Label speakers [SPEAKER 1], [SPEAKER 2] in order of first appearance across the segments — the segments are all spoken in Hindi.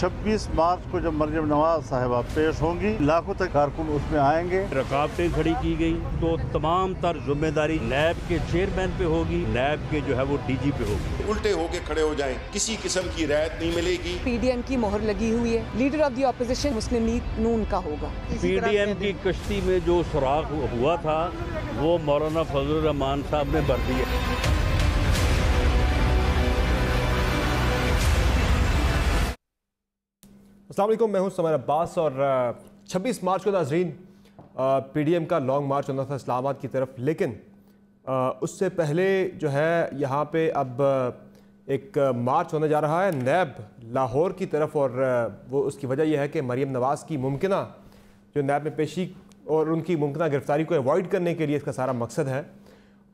[SPEAKER 1] 26 मार्च को जब मरियम नवाज साहिबा पेश होंगी, लाखों तक कारकुन उसमें आएंगे।
[SPEAKER 2] रकावटें खड़ी की गई तो तमाम तर जिम्मेदारी नैब के चेयरमैन पे होगी, नैब के जो है वो डीजी पे होगी।
[SPEAKER 3] उल्टे होके खड़े हो जाएं, किसी किस्म की रियायत नहीं मिलेगी।
[SPEAKER 4] पीडीएम की मोहर लगी हुई है, leader of the opposition Muslim League Noon का होगा।
[SPEAKER 2] पीडीएम की कश्ती में जो सुराख हुआ था वो मौलाना फजलुर रहमान साहब ने भर दिया।
[SPEAKER 5] अस्सलाम वालेकुम, मैं हूं समर अब्बास और 26 मार्च को नाज़रीन पीडीएम का लॉन्ग मार्च होना था इस्लामाबाद की तरफ, लेकिन उससे पहले जो है यहाँ पे अब एक मार्च होने जा रहा है नैब लाहौर की तरफ, और वो उसकी वजह यह है कि मरियम नवाज़ की मुमकिना जो नैब में पेशी और उनकी मुमकिना गिरफ्तारी को अवॉइड करने के लिए इसका सारा मकसद है।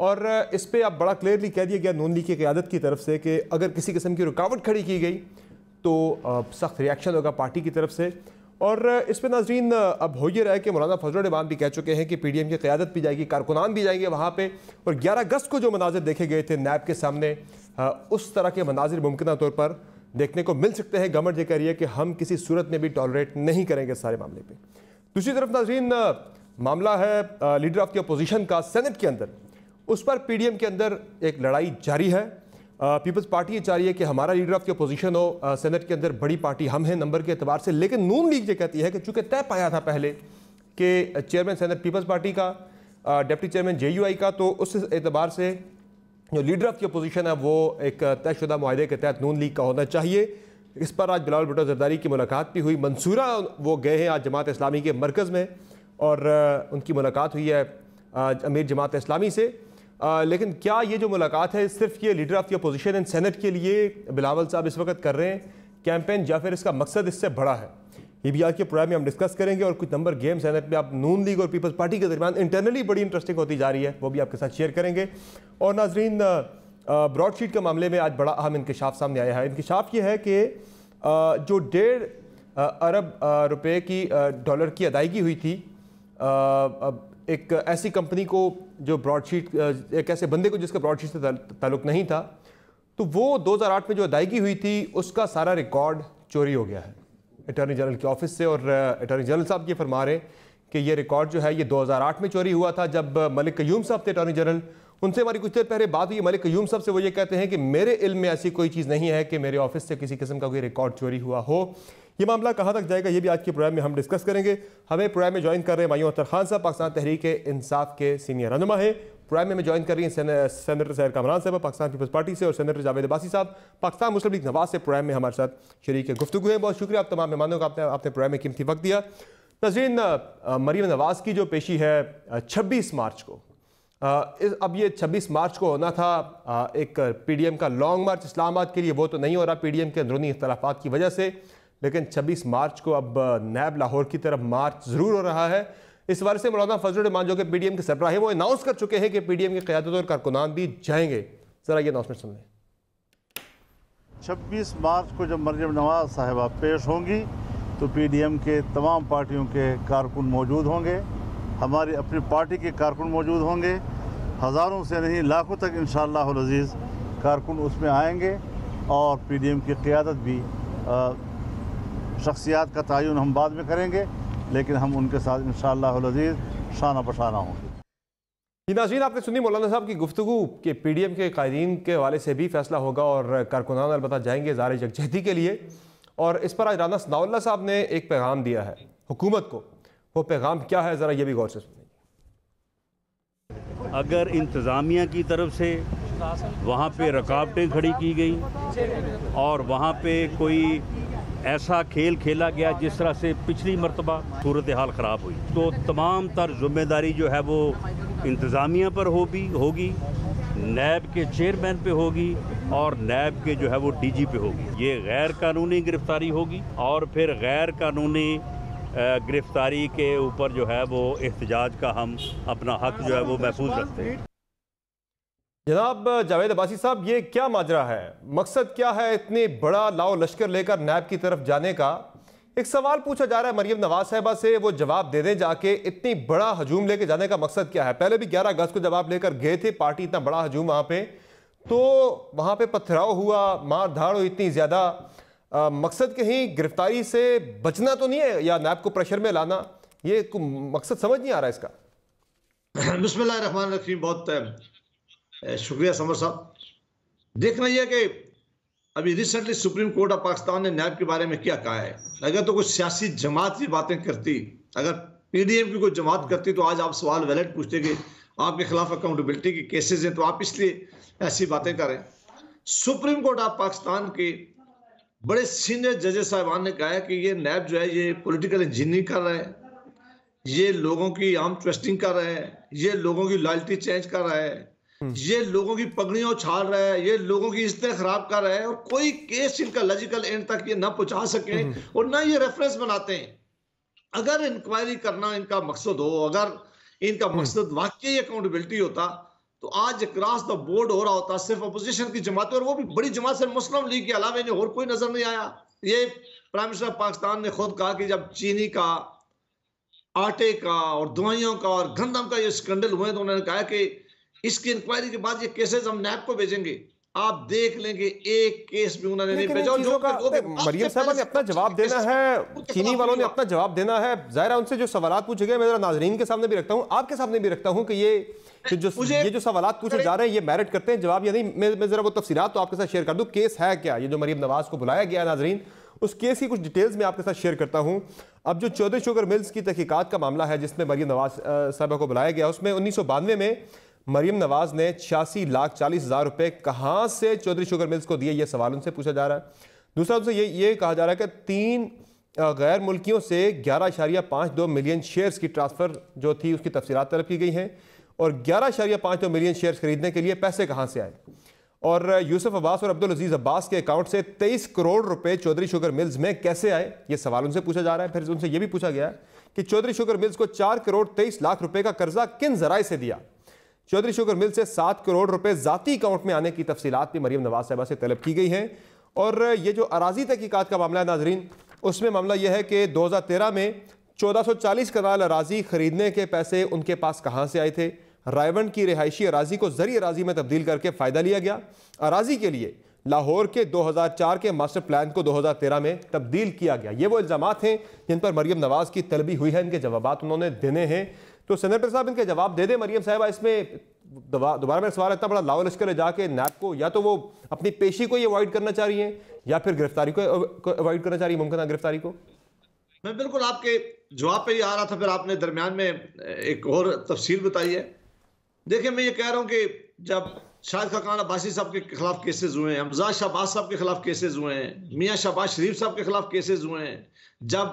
[SPEAKER 5] और इस पर अब बड़ा क्लियरली कह दिया गया नून लीग की क़यादत की तरफ से कि अगर किसी किस्म की रुकावट खड़ी की गई तो सख्त रिएक्शन होगा पार्टी की तरफ से। और इस पर नाज़रीन अब हो ये रहा है कि मौलाना फजलुर रहमान भी कह चुके हैं कि पीडीएम की क़यादत भी जाएगी, कारकुनान भी जाएंगे वहाँ पे। और 11 अगस्त को जो मनाजिर देखे गए थे नैब के सामने, उस तरह के मनाजिर मुमकिन तौर पर देखने को मिल सकते हैं। गवर्नमेंट ये कह रही है कि हम किसी सूरत में भी टॉलरेट नहीं करेंगे इस सारे मामले पर। दूसरी तरफ नाज़रीन मामला है लीडर ऑफ द अपोजिशन का सेनेट के अंदर, उस पर पीडीएम के अंदर एक लड़ाई जारी है। पीपल्स पार्टी ये चाह रही है कि हमारा लीडर ऑफ द अपोजिशन हो, सेनेट के अंदर बड़ी पार्टी हम हैं नंबर के एतबार से, लेकिन नून लीग ये कहती है कि चूंकि तय पाया था पहले कि चेयरमैन सेनेट पीपल्स पार्टी का, डिप्टी चेयरमैन जेयूआई का, तो उस एतबार से जो लीडर ऑफ द अपोजिशन है वो एक तयशुदा मुआहदे के तहत नून लीग का होना चाहिए। इस पर आज बिलावल भुट्टो जरदारी की मुलाकात भी हुई। मंसूरा वो गए हैं आज जमात इस्लामी के मरकज़ में और उनकी मुलाकात हुई है अमीर जमात इस्लामी से। लेकिन क्या ये जो मुलाकात है सिर्फ ये leader of the opposition and senate के लिए बिलावल साहब इस वक्त कर रहे हैं कैंपेन, या फिर इसका मकसद इससे बड़ा है? ये भी आज के प्रोग्राम में हम डिस्कस करेंगे। और कुछ नंबर गेम सेनेट में आप नून लीग और पीपल्स पार्टी के दरमियान इंटरनली बड़ी इंटरेस्टिंग होती जा रही है, वो भी आपके साथ शेयर करेंगे। और नाजरीन ब्रॉडशीट के मामले में आज बड़ा अहम इंकशाफ सामने आया है। इंकशाफ ये है कि जो 1.5 अरब रुपए की डॉलर की अदायगी हुई थी एक ऐसी कंपनी को जो ब्रॉडशीट, एक ऐसे बंदे को जिसका ब्रॉडशीट से ताल्लुक़ नहीं था, तो वो 2008 में जो अदायगी हुई थी उसका सारा रिकॉर्ड चोरी हो गया है अटॉर्नी जनरल के ऑफिस से। और अटॉर्नी जनरल साहब ये फरमा रहे हैं कि ये रिकॉर्ड जो है ये 2008 में चोरी हुआ था जब मलिक क़य्यूम साहब थे अटॉर्नी जनरल। उनसे हमारी कुछ देर पहले बात हुई मलिक क़य्यूम साहब से, वो ये कहते हैं कि मेरे इल्म में ऐसी कोई चीज़ नहीं है कि मेरे ऑफिस से किसी किस्म का कोई रिकॉर्ड चोरी हुआ हो। ये मामला कहाँ तक जाएगा ये भी आज के प्रोग्राम में हम डिस्कस करेंगे। हमें प्रोग्राम में ज्वाइन कर रहे हैं मायूं अख्तर खान साहब, पाकिस्तान तहरीक इंसाफ के सीनियर रहनुमा है। प्रोग्राम में ज्वाइन कर रही हैं सेनेटर सैर कामरान साहब पाकिस्तान पीपल्स पार्टी से, और सेनेटर जावेद अब्बासी साहब पाकिस्तान मुस्लिम लीग नवाज से प्रोग्राम में हमारे साथ शरीक गुफ्तगू है। बहुत शुक्रिया आप तमाम मेहमानों का, आपने प्रोग्राम में कीमती वक्त दिया। नाज़रीन मरियम नवाज की जो पेशी है 26 मार्च को, अब ये 26 मार्च को होना था एक पीडीएम का लॉन्ग मार्च इस्लामाबाद के लिए, वो तो नहीं हो रहा पीडीएम के अंदरूनी इख्तलाफात की वजह से, लेकिन 26 मार्च को अब नैब लाहौर की तरफ मार्च ज़रूर हो रहा है। इस बार से मौलाना फजलुर रहमान जो कि पीडीएम के सरबराह हैं वो अनाउंस कर चुके हैं कि पीडीएम की क़यादत और कारकुनान भी जाएंगे। ज़रा ये अनाउंसमेंट सुन लें।
[SPEAKER 1] 26 मार्च को जब मरियम नवाज साहिबा पेश होंगी तो पीडीएम के तमाम पार्टियों के कारकुन मौजूद होंगे, हमारी अपनी पार्टी के कारकुन मौजूद होंगे। हज़ारों से नहीं लाखों तक इंशाअल्लाह अज़ीज़ कारकुन उसमें आएंगे और पीडीएम की क़यादत भी शख्सियात का तयन हम बाद में करेंगे, लेकिन हम उनके साथ इंशाअल्लाह अज़ीज़ शाना बशाना होंगे।
[SPEAKER 5] नाज़रीन आपने सुनी मौलाना साहब की गुफ्तगू कि पीडीएम के कायदीन के हवाले से भी फैसला होगा और कारकुनान अलबत्ता जाएंगे ज़ार यकजहती के लिए। और इस पर आज राना सनाउल्लाह साहब ने एक पैगाम दिया है हुकूमत को, वो पैगाम क्या है ज़रा ये भी गौर से सुनिए।
[SPEAKER 2] अगर इंतज़ामिया की तरफ से वहाँ पे रुकावटें खड़ी की गई और वहाँ पे कोई ऐसा खेल खेला गया जिस तरह से पिछली मरतबा सूरत हाल ख़राब हुई, तो तमाम तर जिम्मेदारी जो है वो इंतज़ामिया पर होगी, नैब के चेयरमैन पे होगी और नैब के जो है वो डीजी पे होगी। ये गैर कानूनी गिरफ्तारी होगी और फिर गैर कानूनी गिरफ्तारी के ऊपर जो है वो एहतजाज का हम अपना हक जो है वो महफूज रखते हैं।
[SPEAKER 5] जनाब जावेद अब्बासी साहब, ये क्या माजरा है, मकसद क्या है इतने बड़ा लाओ लश्कर लेकर नैब की तरफ जाने का? एक सवाल पूछा जा रहा है मरियम नवाज साहिबा से, वो जवाब दे दें जाके, इतनी बड़ा हजूम लेके जाने का मकसद क्या है? पहले भी 11 अगस्त को जवाब लेकर गए थे पार्टी, इतना बड़ा हजूम वहाँ पे, तो वहाँ पे पथराव हुआ, मार धाड़ हुई इतनी ज़्यादा, मकसद कहीं गिरफ्तारी से बचना तो नहीं है या नैब को प्रेशर में लाना, ये मकसद समझ नहीं आ रहा इसका।
[SPEAKER 6] बिस्मिल्लाहिर्रहमानिर्रहीम, बहुत शुक्रिया समर साहब। देखना यह कि अभी recently supreme court of Pakistan ने नैब के बारे में क्या कहा है। अगर तो कोई सियासी जमात की बातें करती, अगर पीडीएम की कोई जमात करती तो आज आप सवाल वैलिड पूछते कि आपके खिलाफ अकाउंटेबिलिटी के केसेस हैं, तो आप इसलिए ऐसी बातें करें। सुप्रीम कोर्ट ऑफ पाकिस्तान के बड़े सीनियर जजेस साहिबान ने कहा है कि ये नैब जो है ये पॉलिटिकल इंजीनियरिंग कर रहा है, ये लोगों की आर्म ट्विस्टिंग कर रहा है, ये लोगों की लॉयल्टी चेंज कर रहा है, ये लोगों की पगड़ियां उछाल रहा है, ये लोगों की इज्जतें खराब कर रहा है, और कोई केस इनका लॉजिकल एंड तक ये ना पहुंचा सके और ना ये रेफरेंस बनाते हैं। अगर इंक्वायरी करना इनका मकसद हो, अगर इनका मकसद वाकई अकाउंटेबिलिटी होता तो आज क्रॉस द बोर्ड हो रहा होता सिर्फ अपोजिशन की जमात, और वो भी बड़ी जमात से मुस्लिम लीग के अलावा इन्हें और कोई नजर नहीं आया। ये प्राइम मिनिस्टर पाकिस्तान ने खुद कहा कि जब चीनी का, आटे का और दवाइयों का और गंदम का ये स्कैंडल हुए तो उन्होंने कहा कि इसकी इंक्वायरी के बाद ये केसेस हम नैब को भेजेंगे। आप देख लेंगे एक केस भी उन्होंने नहीं भेजा।
[SPEAKER 5] मरियम साहब ने अपना जवाब देना है, चीनी वालों ने अपना जवाब देना है। जाहिर उनसे जो सवाल पूछे गए, मैं जरा नाजरीन के सामने भी रखता हूँ, आपके सामने भी रखता हूँ कि ये जो सवाल पूछे जा रहे हैं ये मेरिट करते हैं जवाब या नहीं। मैं जरा वो तफसीलात तो आपके साथ शेयर कर दूं। केस है क्या, ये जो मरियम नवाज को बुलाया गया नाजरीन, उस केस की कुछ डिटेल्स मैं आपके साथ शेयर करता हूं। अब जो चौधरी शुगर मिल्स की तहकीकात का मामला है जिसमें मरियम नवाज साहबा को बुलाया गया, उसमें 1992 में मरियम नवाज ने 86,40,000 रुपए कहाँ से चौधरी शुगर मिल्स को दिए, ये सवाल उनसे पूछा जा रहा है। दूसरा उनसे ये कहा जा रहा है कि 3 गैर मुल्कियों से 11.52 मिलियन शेयर्स की ट्रांसफ़र जो थी उसकी तफसीलात तलब की गई हैं, और 11.52 मिलियन शेयर्स खरीदने के लिए पैसे कहाँ से आए, और यूसुफ अब्बास और अब्दुल अजीज़ अब्बास के अकाउंट से 23 करोड़ रुपए चौधरी शुगर मिल्स में कैसे आए, ये सवाल उनसे पूछा जा रहा है। फिर उनसे यह भी पूछा गया कि चौधरी शुगर मिल्स को 4 करोड़ 23 लाख रुपए का कर्जा किन जराए से दिया। चौधरी शुगर मिल से 7 करोड़ रुपए जाती अकाउंट में आने की तफसीलात भी मरियम नवाज साहबा से तलब की गई हैं। और ये जो अराजी तहकीकात का मामला है नाजरीन, उसमें मामला यह है कि 2013 में 1440 कनाल अराजी खरीदने के पैसे उनके पास कहाँ से आए थे। रायवंड की रिहायशी अराजी को जरी अराजी में तब्दील करके फ़ायदा लिया गया। अराजी के लिए लाहौर के 2004 के मास्टर प्लान को 2013 में तब्दील किया गया। ये वो इल्ज़ामात हैं जिन पर मरियम नवाज की तलबी हुई है, इनके जवाब उन्होंने देने हैं। तो सेनेटर साहब इनके जवाब दे दें मरियम साहबा। इसमें दोबारा मेरा सवाल, इतना बड़ा लाओ लश्कर जाके नैब को, या तो वो अपनी पेशी को ही अवॉइड करना चाह रही हैं या फिर गिरफ्तारी को अवॉइड करना चाह रही है, मुमकिन गिरफ्तारी को।
[SPEAKER 6] मैं बिल्कुल आपके जवाब पे ही आ रहा था, फिर आपने दरमियान में एक और तफसील बताई है। देखिए, मैं ये कह रहा हूँ कि जब शाहिद खाकान अब्बासी साहब के खिलाफ केसेस हुए हैं, हमजा शहबाज साहब के खिलाफ केसेस हुए हैं, मियाँ शहबाज शरीफ साहब के खिलाफ केसेस हुए हैं, जब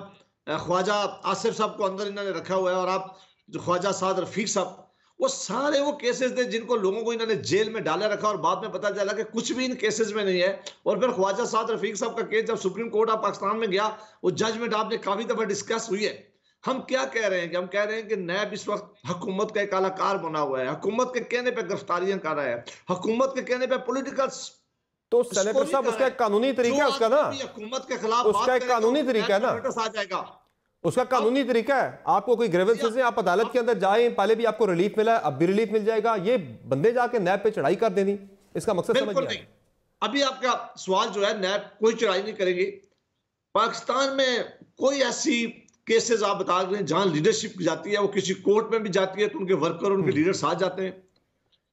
[SPEAKER 6] ख्वाजा आसिफ साहब को अंदर इन्होंने रखा हुआ है, और आप जो ख्वाजा साद रफीक साहब, वो सारे वो केसेस थे जिनको लोगों को इन्होंने जेल में डाला रखा, और बाद में पता चला कि कुछ भी इन केसेस में नहीं है। और फिर ख्वाजा साद रफीक साहब का केस जब सुप्रीम कोर्ट ऑफ पाकिस्तान में गया, वो जजमेंट आपने काफी दफा डिस्कस हुई है। हम क्या कह रहे हैं कि हम कह रहे हैं कि नैब इस वक्त हुकूमत का एक कलाकार बना हुआ है, हुकूमत के कहने पे गिरफ्तारियां कर रहा है, हुकूमत के कहने पे पॉलिटिकल।
[SPEAKER 5] तो सेनेटर साहब उसका एक कानूनी तरीका है उसका ना,
[SPEAKER 6] हुकूमत के खिलाफ
[SPEAKER 5] उसका एक कानूनी तरीका है ना,
[SPEAKER 6] आ जाएगा।
[SPEAKER 5] उसका कानूनी तरीका है। आपको कोई ग्रेवेंसेस है, आप अदालत के अंदर जाएं, पहले भी आपको रिलीफ मिला है, अब भी रिलीफ मिल जाएगा। ये बंदे जाके नैब पे चढ़ाई कर देनी, इसका मकसद समझ नहीं।
[SPEAKER 6] अभी आपका सवाल जो है, नैब कोई चढ़ाई नहीं करेगी। पाकिस्तान में कोई ऐसी केसेस आप बता रहे हैं जहां लीडरशिप जाती है, वो किसी कोर्ट में भी जाती है तो उनके वर्कर उनके लीडर साथ जाते हैं,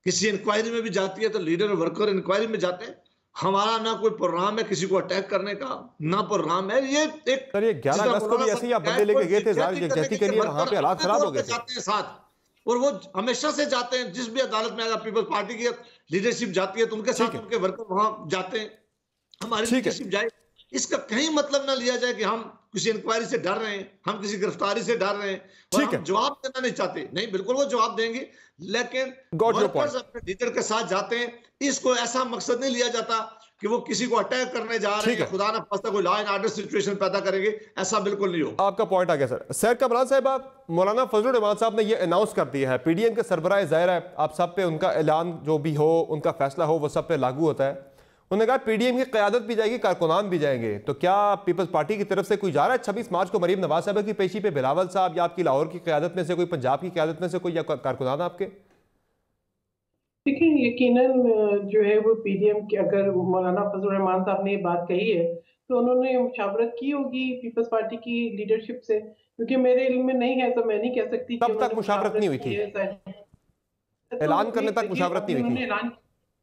[SPEAKER 6] किसी इंक्वायरी में भी जाती है तो लीडर और वर्कर इंक्वायरी में जाते हैं। हमारा ना कोई प्रोग्राम है किसी को अटैक करने का, ना प्रोग्राम है। ये एक
[SPEAKER 5] सर, ये 11 अगस्त को भी ऐसे ही आप बंदे लेके गए थे जहती के लिए, वहां पे हालात खराब हो गए थे
[SPEAKER 6] साथ, और वो हमेशा से जाते हैं। जिस भी अदालत में अगर पीपल्स पार्टी की लीडरशिप जाती है तो उनके साथ उनके वर्कर वहां जाते हैं, हमारी लीडरशिप जाए। इसका कहीं मतलब ना लिया जाए कि हम किसी इंक्वायरी से डर रहे हैं, हम किसी गिरफ्तारी से डर रहे हैं, और हम जवाब देना नहीं चाहते। नहीं, बिल्कुल वो जवाब देंगे, लेकिन वर्कर्स अपने लीडर के साथ जाते हैं। इसको ऐसा मकसद नहीं लिया जाता कि वो किसी को अटैक करने जा रहे हैं, खुदा ना खास्ता कोई लॉ एंड ऑर्डर सिचुएशन पैदा करेंगे, ऐसा बिल्कुल नहीं हो।
[SPEAKER 5] आपका पॉइंट आ गया सर। सैयद कमरान साहब, मौलाना फजलुर रहमान साहब ने ये अनाउंस कर दिया है, पीडीएम के सरबराह, ज़ाहिर है आप सब पे उनका ऐलान जो भी हो, उनका फैसला हो, वो सब पे लागू होता है। उन्होंने कहा पीडीएम की क़यादत भी जाएगी, कारकुनान भी जाएंगे। तो क्या पीपल्स पार्टी की तरफ से कोई जा रहा है 26 मार्च को मरीम नवाज साहब की पेशी पे, बिलावल साहब या आपकी लाहौर की क़यादत में से कोई, पंजाब की क़यादत में से कोई, या कारकुनान आपके?
[SPEAKER 7] देखिए, यकीनन जो है वो पीडीएम की, अगर मौलाना फजलुर रहमान साहब ने ये बात कही है तो उन्होंने मुशावरत की होगी पीपल्स पार्टी की लीडरशिप से, क्योंकि मेरे इल्म में नहीं है तो मैं नहीं कह सकती कि
[SPEAKER 5] तब तक मुशावरत नहीं हुई थी, ऐलान करने तक मुशावरत नहीं हुई थी।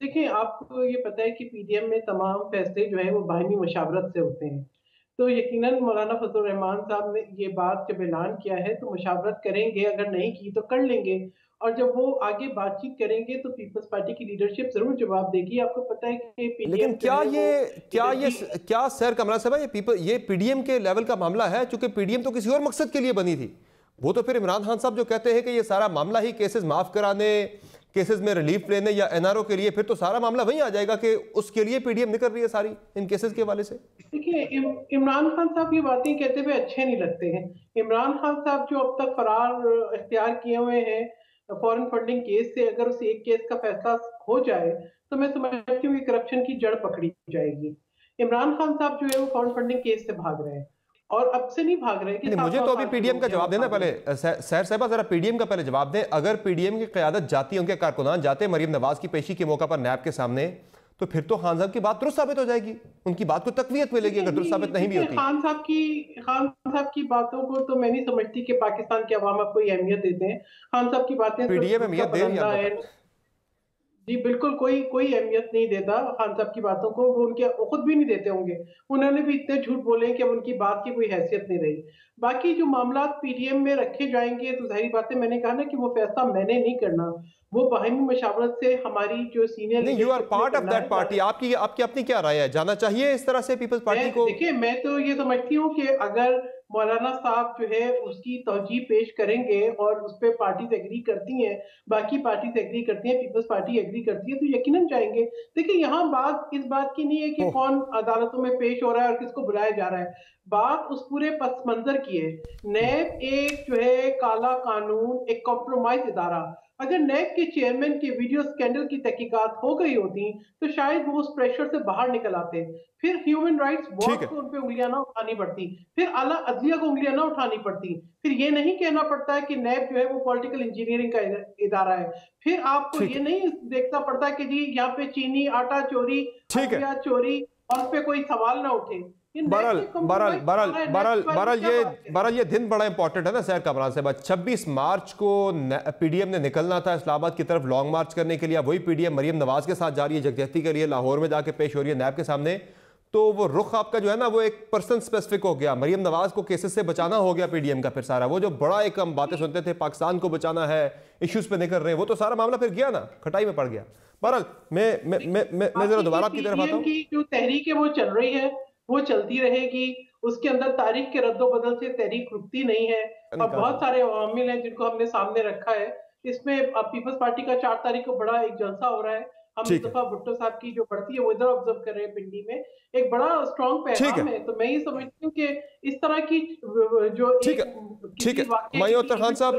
[SPEAKER 7] देखिए, आपको ये पता है कि पीडीएम में तमाम फैसले जो है वो बाहमी मशावरत से होते हैं, तो यकीनन मौलाना फजल रहमान साहब ने ये बात जब ऐलान किया है तो मुशावरत करेंगे, अगर नहीं की तो कर लेंगे, और जब वो आगे बातचीत करेंगे तो पीपल्स पार्टी की लीडरशिप जरूर जवाब देगी। आपको पता है कि पीडीएम,
[SPEAKER 5] लेकिन क्या सर कमरा साहब ये पीडीएम के लेवल का मामला है, क्योंकि पीडीएम तो किसी और मकसद के लिए बनी थी। वो तो फिर इमरान खान साहब जो कहते हैं कि ये सारा मामला ही केसेस माफ कराने, केसेस में रिलीफ लेने या एनआरओ के लिए, फिर तो सारा मामला वहीं आ जाएगा कि उसके लिए पीडीएम निकल रही है सारी इन केसेस के हवाले से।
[SPEAKER 7] देखिए, इमरान खान साहब ये बातें कहते हुए अच्छे नहीं लगते हैं। इमरान खान साहब जो अब तक फरार इख्तियार किए हुए हैं फॉरेन फंडिंग केस से, अगर उस एक केस का फैसला हो जाए तो मैं समझती हूँ कि करप्शन की जड़ पकड़ी जाएगी। इमरान खान साहब जो है वो फॉरेन फंडिंग केस से भाग रहे हैं और अब से नहीं भाग रहे कि
[SPEAKER 5] मुझे तो अभी पीडीएम का जवाब देना पहले, सैर साहबा जरा पीडीएम का पहले जवाब दें। अगर पीडीएम की क़यादत जाती है, उनके कारकुनान जाते मरीम नवाज की पेशी के मौका पर नैब के सामने, तो फिर तो खान साहब की बात दुरुस्त साबित हो जाएगी, उनकी बात को तकवीयत मिलेगी अगर दुरुस्त साबित नहीं भी होती।
[SPEAKER 7] खान साहब की बातों को तो मैं नहीं समझती कि पाकिस्तान के अवाम अब कोई अहमियत देते हैं। खान साहब की बातें
[SPEAKER 5] पीडीएम अहमियत दे रही है
[SPEAKER 7] जी, बिल्कुल कोई अहमियत नहीं देता खान साहब की बातों को, वो उनके खुद भी नहीं देते होंगे। उन्होंने भी इतने झूठ बोले कि अब उनकी बात की कोई हैसियत नहीं रही। बाकी जो मामला पीडीएम में रखे जाएंगे तो जाहिर बात है, मैंने कहा ना कि वो फैसला मैंने नहीं करना, वो बाहमी मशावरत से हमारी जो सीनियर
[SPEAKER 5] नहीं, you are part of that party. आपकी अपनी क्या राय है, जाना चाहिए इस तरह से पीपल्स पार्टी को?
[SPEAKER 7] देखिए, मैं तो ये समझती हूँ कि अगर मौलाना साहब जो है उसकी तौजीह पेश करेंगे और उस पर पार्टीज एग्री करती हैं, बाकी पार्टीज एग्री करती हैं, पीपल्स पार्टी एग्री करती है, तो यकीनन जाएंगे। देखिए, यहाँ बात इस बात की नहीं है कि कौन अदालतों में पेश हो रहा है और किसको बुलाया जा रहा है, बात उस पूरे पस मंजर की है। नैब एक जो है काला कानून, एक कॉम्प्रोमाइज इदारा, अगर नैब के चेयरमैन के वीडियो स्कैंडल की तहकीकात हो गई होती तो शायद वो उस प्रेशर से बाहर निकल आते, फिर ह्यूमन राइट्स वॉच को उन पे उंगलियां ना उठानी पड़ती, फिर आला अदलिया को उंगलियां ना उठानी पड़ती, फिर ये नहीं कहना पड़ता है कि नैब जो है वो पॉलिटिकल इंजीनियरिंग का इदारा है, फिर आपको ये नहीं देखना पड़ता कि जी यहाँ पे चीनी आटा चोरी, चोरी, और उस पे कोई सवाल ना उठे।
[SPEAKER 5] बहरहाल ये दिन बड़ा इंपॉर्टेंट है ना सैर कमरान साहब। 26 मार्च को पीडीएम ने निकलना था इस्लामाबाद की तरफ लॉन्ग मार्च करने के लिए। वही पीडीएम मरीम नवाज के साथ जा रही है जगजहती के लिए, लाहौर में जाके पेश हो रही है नैब के सामने। तो वो रुख आपका जो है ना वो एक पर्सन स्पेसिफिक हो गया, मरीम नवाज को केसेस से बचाना हो गया पीडीएम का। फिर सारा वो जो बड़ा एक हम बातें सुनते थे पाकिस्तान को बचाना है, इश्यूज पे निकल रहे हैं, वो तो सारा मामला फिर गया ना, खटाई में पड़ गया। बहरहाल मैं जरा दोबारा आपकी तरफ आता हूँ।
[SPEAKER 7] जो तहरीक है वो चल रही है, वो चलती रहेगी, उसके अंदर तारीख के रद्दोबदल से तहरीक रुकती नहीं है, और बहुत सारे अवामिल हैं जिनको हमने सामने रखा है। इसमें पीपल्स पार्टी का 4 तारीख को बड़ा एक जलसा हो रहा है। हम मुस्तफा भुट्टो साहब की जो बढ़ती है वो इधर ऑब्जर्व कर रहे हैं पिंडी में, एक बड़ा स्ट्रॉन्ग पैगाम है। तो मैं ये समझती हूँ कि इस तरह की जो
[SPEAKER 5] हुमायूं अख्तर खान साहब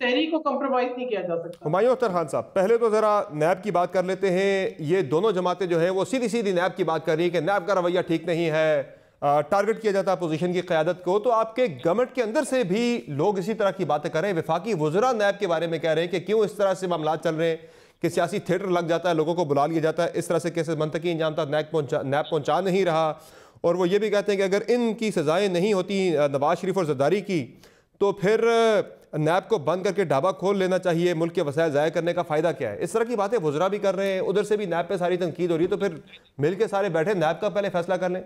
[SPEAKER 7] तहरीक को कॉम्प्रोमाइज नहीं किया जा सकता।
[SPEAKER 5] हुमायूं अख्तर खान साहब, पहले तो जरा नैब की बात कर लेते हैं। ये दोनों जमातें जो है वो सीधी सीधी नैब की बात कर रही है कि नैब का रवैया ठीक नहीं है, टारगेट किया जाता है अपोजिशन की क़यादत को। तो आपके गवर्नमेंट के अंदर से भी लोग इसी तरह की बातें कर रहे हैं। वफाकी वज़रा नैब के बारे में कह रहे हैं कि क्यों इस तरह से मामला चल रहे हैं कि सियासी थिएटर लग जाता है, लोगों को बुला लिया जाता है, इस तरह से केसेस मनतकी इंजाम तक नैब पहुंचा नहीं रहा। और वो ये भी कहते हैं कि अगर इनकी सजाएं नहीं होती नवाज शरीफ और जरदारी की, तो फिर नैब को बंद करके ढाबा खोल लेना चाहिए, मुल्क के वसाइल ज़ाया करने का फ़ायदा क्या है। इस तरह की बातें वज़रा भी कर रहे हैं, उधर से भी नैब पे सारी तनकीद हो रही है। तो फिर मिल के सारे बैठे नैब का पहले फैसला कर लें।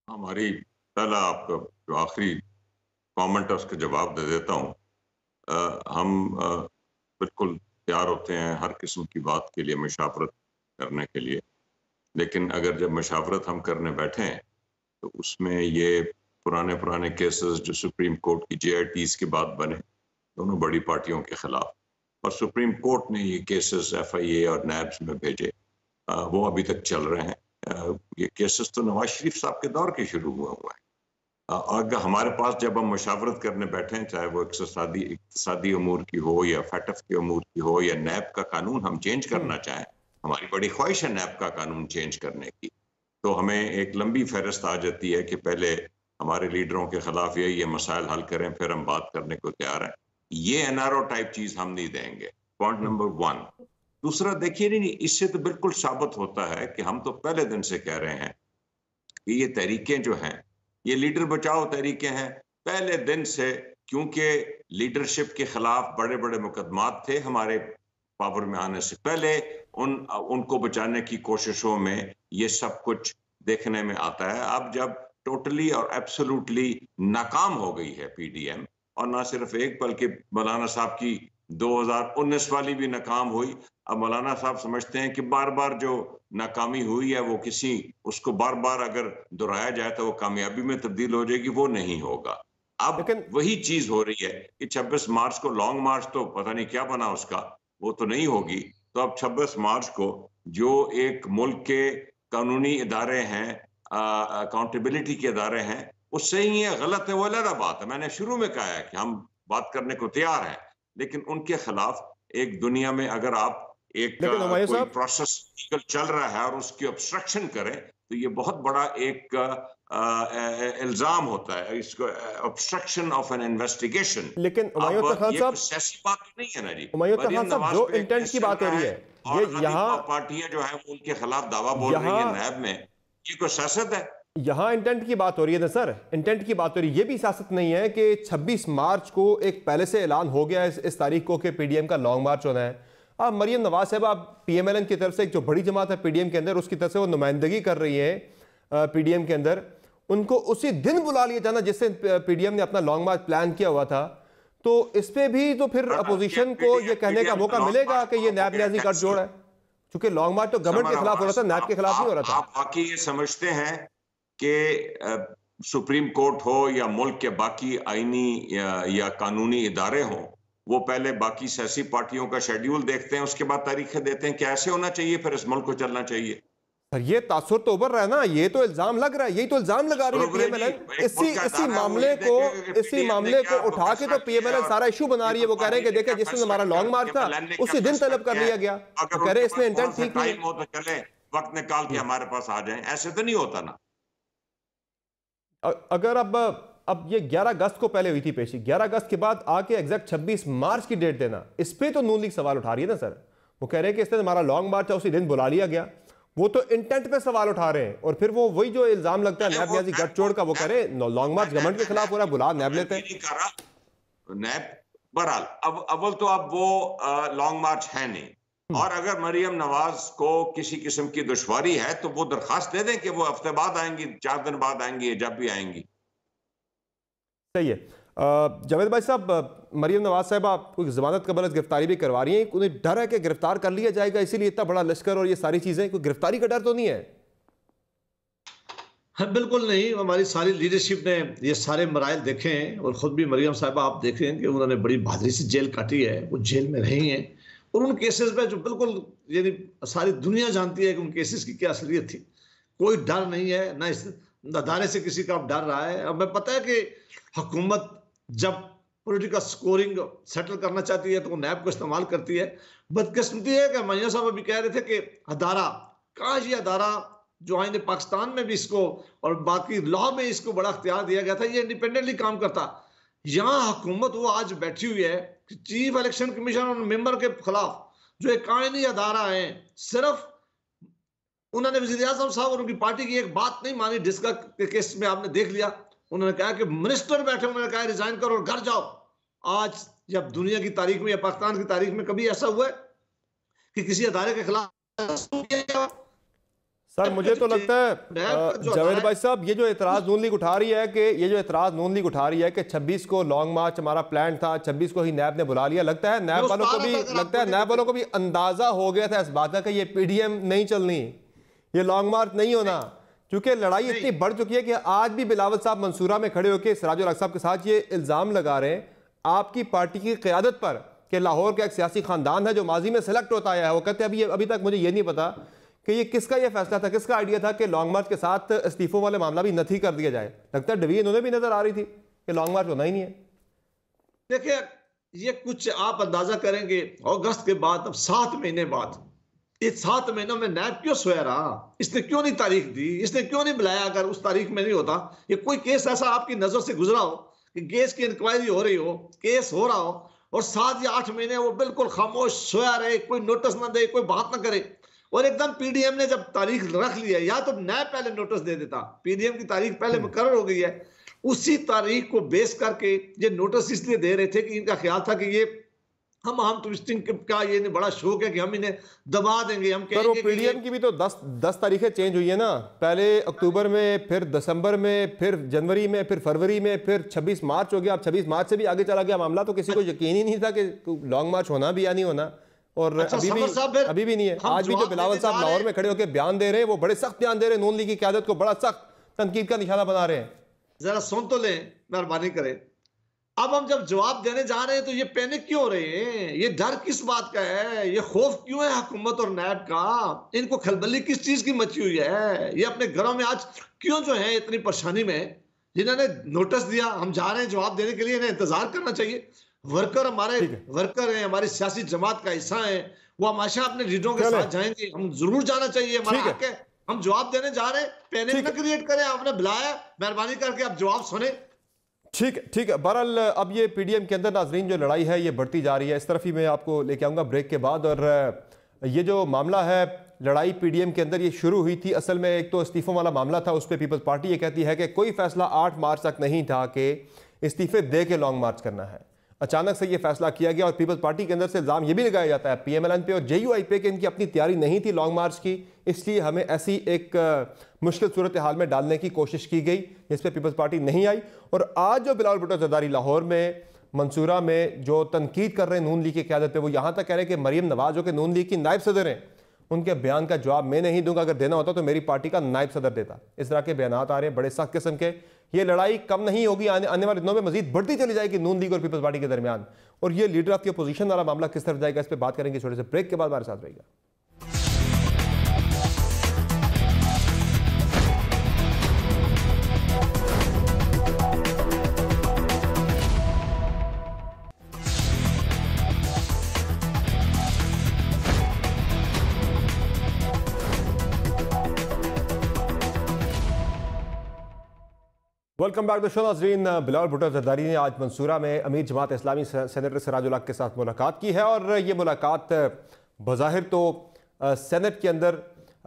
[SPEAKER 8] हमारी पहला आपका जो आखिरी कमेंट है उसका जवाब दे देता हूँ। हम बिल्कुल तैयार होते हैं हर किस्म की बात के लिए, मशावरत करने के लिए, लेकिन अगर जब मशावरत हम करने बैठे हैं तो उसमें ये पुराने केसेस जो सुप्रीम कोर्ट की JITs के बाद बने दोनों बड़ी पार्टियों के खिलाफ, और सुप्रीम कोर्ट ने ये केसेस FIA और नैब्स में भेजे, वो अभी तक चल रहे हैं। ये केसेस तो नवाज शरीफ साहब के दौर के शुरू हुआ है। अगर हमारे पास जब हम मशावरत करने बैठे हैं, चाहे वो इक्तिसादी अमूर की हो या फैटफ के अमूर की हो या नैब का कानून हम चेंज करना चाहें, हमारी बड़ी ख्वाहिश है नैब का कानून चेंज करने की, तो हमें एक लंबी फहरिस्त आ जाती है कि पहले हमारे लीडरों के खिलाफ ये मसाइल हल करें, फिर हम बात करने को तैयार हैं। ये NRO टाइप चीज हम नहीं देंगे, पॉइंट नंबर 1। दूसरा देखिए, नहीं इससे तो बिल्कुल साबित होता है कि हम तो पहले दिन से कह रहे हैं कि ये तहरीकें जो हैं ये लीडर बचाओ तहरीकें हैं। पहले दिन से, क्योंकि लीडरशिप के खिलाफ बड़े बड़े मुकदमात थे हमारे पावर में आने से पहले, उनको बचाने की कोशिशों में ये सब कुछ देखने में आता है। अब जब टोटली और एब्सोल्युटली नाकाम हो गई है पीडीएम, और ना सिर्फ एक बल्कि मौलाना साहब की 2019 वाली भी नाकाम हुई। अब मौलाना साहब समझते हैं कि बार बार जो नाकामी हुई है वो उसको बार बार अगर दोहराया जाए तो वो कामयाबी में तब्दील हो जाएगी, वो नहीं होगा। अब वही चीज हो रही है कि 26 मार्च को लॉन्ग मार्च, तो पता नहीं क्या बना उसका, वो तो नहीं होगी। तो अब 26 मार्च को जो एक मुल्क के कानूनी इदारे हैं, अकाउंटेबिलिटी के इदारे हैं, वो सही है गलत है वो अलग बात है। मैंने शुरू में कहा है कि हम बात करने को तैयार हैं, लेकिन उनके खिलाफ एक दुनिया में अगर आप एक कोई प्रोसेस चल रहा है और उसकी ऑब्स्ट्रक्शन करें तो ये बहुत बड़ा एक इल्जाम होता है, इसको ऑब्स्ट्रक्शन ऑफ एन इन्वेस्टिगेशन।
[SPEAKER 5] लेकिन हुमायूं खान साहब,
[SPEAKER 8] सियासी बात नहीं है ना जी।
[SPEAKER 5] हुमायूं खान साहब, जो इंटेंट की बात हो रही है, ये यहाँ
[SPEAKER 8] पार्टियां जो है उनके खिलाफ दावा बोल रही है नैब में, ये कोई सियासत है?
[SPEAKER 5] यहाँ इंटेंट की बात हो रही है ना सर, इंटेंट की बात हो रही है। ये भी सियासत नहीं है कि 26 मार्च को एक पहले से ऐलान हो गया है इस तारीख को कि पीडीएम का लॉन्ग मार्च होना है। अब मरियम नवाज साहब, आप पीएमएलएन की तरफ से एक जो बड़ी जमात है पीडीएम के अंदर, उसकी तरफ से वो नुमाइंदगी कर रही है पीडीएम के अंदर, उनको उसी दिन बुला लिया जाना जिससे पीडीएम ने अपना लॉन्ग मार्च प्लान किया हुआ था। तो इस पे भी तो फिर अपोजिशन को ये कहने का मौका मिलेगा कि ये नैब न्याजी गठजोड़ है, क्योंकि लॉन्ग मार्च तो गवर्नमेंट के खिलाफ हो रहा था, नैब के खिलाफ नहीं हो रहा था।
[SPEAKER 8] आप बाकी ये समझते हैं कि सुप्रीम कोर्ट हो या मुल्क के बाकी आईनी या कानूनी इदारे हों, वो पहले बाकी सियासी पार्टियों का शेड्यूल देखते हैं, उसके बाद तारीखें देते हैं कि ऐसे होना चाहिए, फिर इस मुल्क को चलना चाहिए?
[SPEAKER 5] सर ये तासुर तो उभर रहा है ना, ये तो इल्जाम लग रहा है, यही तो इल्जाम लगा रही है पीएमएलएन। इसी मामले को उठा के तो पीएमएलएन सारा इशू बना रही है। वो कह रहे हैं कि देखिए जिस दिन हमारा लॉन्ग मार्च था उसी दिन तलब कर लिया गया, तो कह रहे हैं इसमें इंटेंट ठीक नहीं है।
[SPEAKER 8] चले वक्त निकाल के हमारे पास आ जाए, ऐसे तो नहीं होता ना।
[SPEAKER 5] अगर अब ये 11 अगस्त को पहले हुई थी पेशी, 11 अगस्त के बाद आके एग्जैक्ट 26 मार्च की डेट देना, इस पे तो नून लीग सवाल उठा रही है ना सर। वो कह रहे हैं कि इस दिन हमारा लॉन्ग मार्च है, उसी दिन बुला लिया गया। वो तो इंटेंट पे सवाल उठा रहे हैं, और फिर वो वही जो इल्जाम लगता है नैब न्याजी गठजोड़ का, वो कह रहे हैं लॉन्ग मार्च गवर्नमेंट के खिलाफ हो रहा है, बुला नैब लेते हैं
[SPEAKER 8] नैब। बहरहाल अब अव्वल तो अब वो लॉन्ग मार्च है नहीं, और अगर मरियम नवाज को किसी किस्म की दुश्वारी है तो वो दरखास्त दे दें कि वो हफ्ते बाद आएंगी, 4 दिन बाद आएंगी, जब भी आएंगी।
[SPEAKER 5] सही है। जावेद भाई साहब, मरियम नवाज साहब आप कोई जमानत कबल गिरफ्तारी भी करवा रही हैं, उन्हें डर है कि गिरफ्तार कर लिया जाएगा, इसीलिए इतना बड़ा लश्कर और ये सारी चीजें, कोई गिरफ्तारी का डर तो नहीं है?
[SPEAKER 6] हाँ, बिल्कुल नहीं। हमारी सारी लीडरशिप ने ये सारे मराइल देखे हैं, और खुद भी मरियम साहबा आप देखें कि उन्होंने बड़ी बहादुरी से जेल काटी है, वो जेल में रही हैं, और उन केसेस में जो बिल्कुल यानी सारी दुनिया जानती है कि उन केसेस की क्या असलियत थी। कोई डर नहीं है, ना इस अदारे से किसी का डर रहा है। अब मैं पता है कि हुकूमत जब पॉलिटिकल स्कोरिंग सेटल करना चाहती है तो वो नैब को इस्तेमाल करती है। बदकिस्मती है कि मैया साहब अभी कह रहे थे कि अदारा, काश ये अदारा जो आईने पाकिस्तान में भी इसको और बाकी लॉ में इसको बड़ा अख्तियार दिया गया था, ये इंडिपेंडेंटली काम करता। यहाँ हुकूमत वो आज बैठी हुई है कि चीफ इलेक्शन कमीशन और मेंबर के खिलाफ जो एक कानूनी अदारा है, सिर्फ उन्होंने वज़ीर आज़म साहब और उनकी पार्टी की एक बात नहीं मानी। डिस्का के केस में आपने देख लिया, उन्होंने कहा कि मिनिस्टर बैठे, उन्होंने कहा रिजाइन करो और घर जाओ। आज जब दुनिया की तारीख में या पाकिस्तान की तारीख में कभी ऐसा हुआ है कि किसी अदारे के खिलाफ?
[SPEAKER 5] सर मुझे तो लगता है जावेद भाई साहब, ये जो एतराज नून लीग उठा रही है कि 26 को लॉन्ग मार्च हमारा प्लान था, 26 को ही नैब ने बुला लिया, लगता है नैब वालों को भी अंदाजा हो गया था इस बात का कि ये पीडीएम नहीं चलनी, ये लॉन्ग मार्च नहीं होना, क्योंकि लड़ाई इतनी बढ़ चुकी है कि आज भी बिलावल साहब मंसूरा में खड़े होकर सिराजुल हक साहब के साथ ये इल्जाम लगा रहे हैं आपकी पार्टी की क़यादत पर कि लाहौर का एक सियासी खानदान है जो माजी में सेलेक्ट होता आया है। वो कहते हैं अभी तक मुझे ये नहीं पता कि ये किसका ये फैसला था, किसका आइडिया था कि लॉन्ग मार्च के साथ इस्तीफों वाले मामला भी नथी कर दिया जाए। लगता है डिवीजन उन्हें भी नजर आ रही थी कि लॉन्ग मार्च होना ही नहीं है।
[SPEAKER 6] देखिए ये कुछ आप अंदाजा करेंगे अगस्त के बाद, अब 7 महीने बाद, इस 7 महीनों में नैब क्यों सोया रहा? इसने क्यों नहीं तारीख दी? इसने क्यों नहीं बुलाया? अगर उस तारीख में नहीं होता, ये कोई केस ऐसा आपकी नजर से गुजरा हो कि केस की इंक्वायरी हो रही हो, केस हो रहा हो और 7 या 8 महीने वो बिल्कुल खामोश सोया रहे, कोई नोटिस ना दे, कोई बात ना करे। और एकदम पीडीएम ने जब तारीख रख ली है, या तो नैब पहले नोटिस दे देता, पीडीएम की तारीख पहले मुकर्रर हो गई है, उसी तारीख को बेस करके ये नोटिस इसलिए दे रहे थे कि इनका ख्याल था कि ये हम ट्विस्टिंग का ये बड़ा शौक है कि हम इन्हें दबा देंगे, हम
[SPEAKER 5] कहेंगे। पर पीडीएम की भी तो 10 तारीखें चेंज हुई है ना, पहले अक्टूबर में, फिर दिसंबर में, फिर जनवरी में, फिर फरवरी में, फिर 26 मार्च हो गया। अब 26 मार्च से भी आगे चला गया मामला, तो किसी को यकीन ही नहीं था कि लॉन्ग मार्च होना भी या नहीं होना। और अभी भी नहीं है। आज भी जो बिलावल साहब लाहौर में खड़े होकर बयान दे रहे हैं, वो बड़े सख्त बयान दे रहे हैं, नून लीग की क़यादत को बड़ा सख्त तनकीद का निशाना बना रहे हैं।
[SPEAKER 6] जरा सुन तो लें, मेहरबानी करें। अब हम जब जवाब देने जा रहे हैं तो ये पैनिक क्यों हो रहे हैं? ये डर किस बात का है? ये खौफ क्यों है हुकूमत और नैब का? इनको खलबली किस चीज की मची हुई है? ये अपने घरों में आज क्यों जो है इतनी परेशानी में? जिन्होंने नोटिस दिया, हम जा रहे हैं जवाब देने के लिए, इन्हें इंतजार करना चाहिए। वर्कर हमारे वर्कर हैं, हमारी सियासी जमात का हिस्सा है, वो हमेशा अपने लीडरों के साथ जाएंगे, हम जरूर जाना चाहिए, हमारा हक है। हम जवाब देने जा रहे हैं, पैनिक न क्रिएट करें। आपने बुलाया, मेहरबानी करके आप जवाब सुने।
[SPEAKER 5] ठीक है। बहरहाल अब ये पीडीएम के अंदर नाजरीन जो लड़ाई है ये बढ़ती जा रही है, इस तरफ ही मैं आपको लेके आऊँगा ब्रेक के बाद। और ये जो मामला है, लड़ाई पीडीएम के अंदर ये शुरू हुई थी। असल में एक तो इस्तीफों वाला मामला था, उस पर पीपल्स पार्टी ये कहती है कि कोई फैसला 8 मार्च तक नहीं था कि इस्तीफे दे के लॉन्ग मार्च करना है। अचानक से ये फैसला किया गया और पीपल्स पार्टी के अंदर से इल्ज़ाम ये भी लगाया जाता है पीएमएलएन पे और जेयूआई पे कि इनकी अपनी तैयारी नहीं थी लॉन्ग मार्च की, इसलिए हमें ऐसी एक मुश्किल सूरत हाल में डालने की कोशिश की गई, जिस पे पीपल्स पार्टी नहीं आई। और आज जो बिलावल भुट्टो जरदारी लाहौर में, मंसूरा में जो तनकीद कर रहे हैं नून लीग की क़यादत पे, वो यहाँ तक कह रहे हैं कि मरीम नवाज जो कि नून लीग की नायब सदर हैं, उनके बयान का जवाब मैं नहीं दूंगा, अगर देना होता तो मेरी पार्टी का नायब सदर देता। इस तरह के बयान आ रहे हैं बड़े सख्त किस्म के। ये लड़ाई कम नहीं होगी, आने वाले दिनों में मजीद बढ़ती चली जाएगी नून लीग और पीपल्स पार्टी के दरमियान। और ये लीडर ऑफ द अपोजिशन वाला मामला किस तरफ जाएगा, इस पर बात करेंगे छोटे से ब्रेक के बाद। हमारे साथ रहेगा। वेलकम बैक टू शो नाज़रीन। बिलावल भुट्टो जरदारी ने आज मंसूरा में अमीर जमात इस्लामी सेनेटर सिराजुल हक के साथ मुलाकात की है और ये मुलाकात बज़ाहिर तो सेनेट के अंदर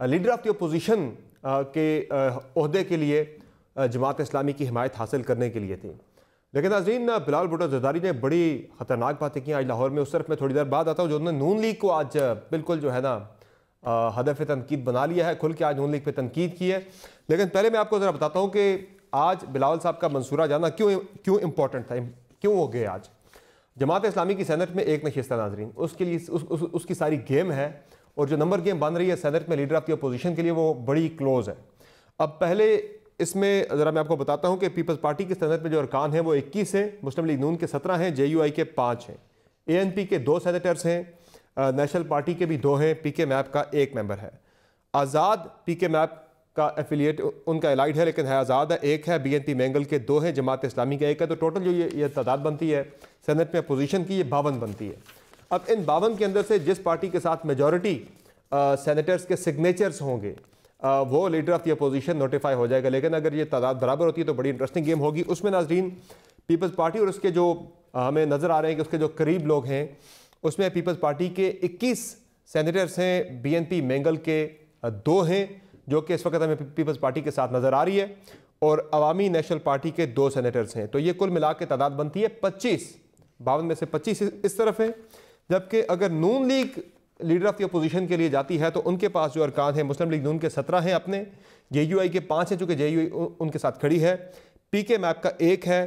[SPEAKER 5] लीडर ऑफ द अपोजिशन के ओहदे के लिए जमात इस्लामी की हिमायत हासिल करने के लिए थी। लेकिन नाज़रीन, बिलावल भुट्टो जरदारी ने बड़ी ख़तरनाक बातें की आज लाहौर में। उस तरफ मैं थोड़ी देर बाद आता हूँ। जो उन्होंने नून लीग को आज बिल्कुल जो है ना हदफ तनकीद बना लिया है, खुल के आज नून लीग पर तनकीद की है। लेकिन पहले मैं आपको ज़रा बताता हूँ कि आज बिलावल साहब का मंसूरा जाना क्यों इंपॉर्टेंट था, क्यों हो गए। आज जमात इस्लामी की सेनेट में एक नशिस्त है नाजरीन, उसके लिए उसकी सारी गेम है और जो नंबर गेम बन रही है सेनेट में लीडर ऑफ द अपोजिशन के लिए वो बड़ी क्लोज है। अब पहले इसमें ज़रा मैं आपको बताता हूँ कि पीपल्स पार्टी की सेनेट में जो अरकान हैं वो 21 हैं, मुस्लिम लीग नून के 17 हैं, जेयूआई के 5 हैं, एएनपी के 2 सेनेटर्स हैं, नेशनल पार्टी के भी 2 हैं, पीके मैप का 1 मेंबर है, आज़ाद पीके मैप का एफिलिएट उनका एलाइड है लेकिन है आज़ाद है 1 है, बीएनपी मैंगल के 2 हैं, जमात इस्लामी का 1 है। तो टोटल जो ये तादाद बनती है सेनेट में अपोजिशन की, ये 52 बनती है। अब इन 52 के अंदर से जिस पार्टी के साथ मेजॉरिटी सेनेटर्स के सिग्नेचर्स होंगे वो leader of the opposition notify हो जाएगा। लेकिन अगर ये तादाद बराबर होती है तो बड़ी इंटरेस्टिंग गेम होगी। उसमें नाजरीन पीपल्स पार्टी और उसके जो हमें नज़र आ रहे हैं कि उसके जो करीब लोग हैं, उसमें पीपल्स पार्टी के 21 सेनेटर्स हैं, बीएनपी मैंगल के 2 हैं जो कि इस वक्त हमें पीपल्स पार्टी के साथ नज़र आ रही है, और अवामी नेशनल पार्टी के 2 सेनेटर्स हैं। तो ये कुल मिला के तादाद बनती है 25। 52 में से 25 इस तरफ है। जबकि अगर Noon League leader of the opposition के लिए जाती है तो उनके पास जो अरकान है मुस्लिम लीग नून के 17 हैं अपने, जेयूआई के 5 हैं चूँकि जेयूआई उनके साथ खड़ी है, पीके मैप का 1 है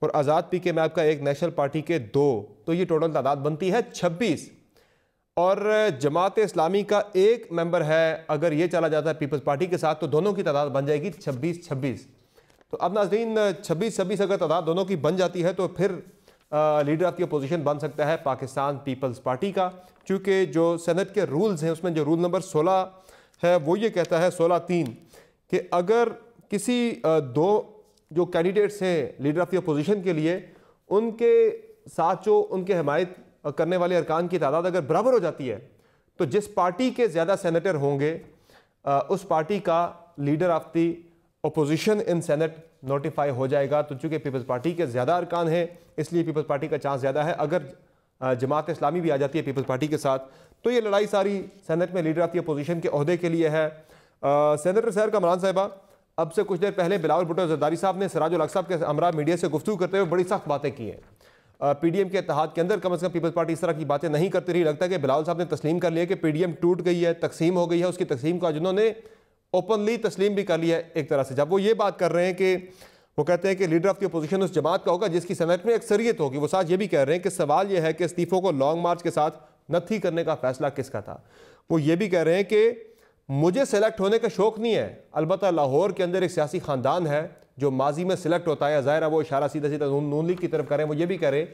[SPEAKER 5] और आज़ाद पीके मैप का 1, नेशनल पार्टी के 2। तो ये टोटल तादाद बनती है 26। और जमात इस्लामी का 1 मेंबर है, अगर ये चला जाता है पीपल्स पार्टी के साथ तो दोनों की तादाद बन जाएगी 26-26। तो अब नाज़रीन 26-26 अगर तादाद दोनों की बन जाती है तो फिर लीडर ऑफ द अपोजिशन बन सकता है पाकिस्तान पीपल्स पार्टी का, क्योंकि जो सेनेट के रूल्स हैं उसमें जो रूल नंबर 16 है वो ये कहता है 16(3) कि अगर किसी 2 जो कैंडिडेट्स हैं लीडर ऑफ द अपोजिशन के लिए, उनके साथ जो उनके हिमायत करने वाले अरकान की तादाद अगर बराबर हो जाती है तो जिस पार्टी के ज़्यादा सेनेटर होंगे उस पार्टी का leader of the opposition in senate notify हो जाएगा। तो चूँकि पीपल्स पार्टी के ज़्यादा अरकान हैं इसलिए पीपल्स पार्टी का चांस ज़्यादा है। अगर जमात इस्लामी भी आ जाती है पीपल्स पार्टी के साथ। तो ये लड़ाई सारी सेनेट में लीडर ऑफ द अपोजिशन के ओहदे के लिए है। सेनेटर सैर कमरान साहिबा, अब से कुछ देर पहले बिलावल भुट्टो जरदारी साहब ने सिराजुल हक साहब के हमरा मीडिया से गुफ्तगू करते हुए बड़ी सख्त बातें की हैं। पीडीएम के इत्तेहाद के अंदर कम से कम पीपल्स पार्टी इस तरह की बातें नहीं करती रही। लगता है कि बिलावल साहब ने तस्लीम कर लिया कि पीडीएम टूट गई है, तकसीम हो गई है। उसकी तकसीम का जिन्होंने ओपनली तस्लीम भी कर लिया है एक तरह से। जब वो ये बात कर रहे हैं कि वो कहते हैं कि लीडर ऑफ द अपोजिशन उस जमात का होगा जिसकी सेनेट में अक्सरियत होगी, वो साथ ये भी कह रहे हैं कि सवाल यह है कि इस्तीफों को लॉन्ग मार्च के साथ नथी करने का फैसला किसका था। वो ये भी कह रहे हैं कि मुझे सेलेक्ट होने का शौक नहीं है, अलबत्ता लाहौर के अंदर एक सियासी खानदान है जो माजी में सिलेक्ट होता है। ज़ाहिर है वो इशारा सीधा सीधा नून लीग की तरफ करें। वो ये भी करें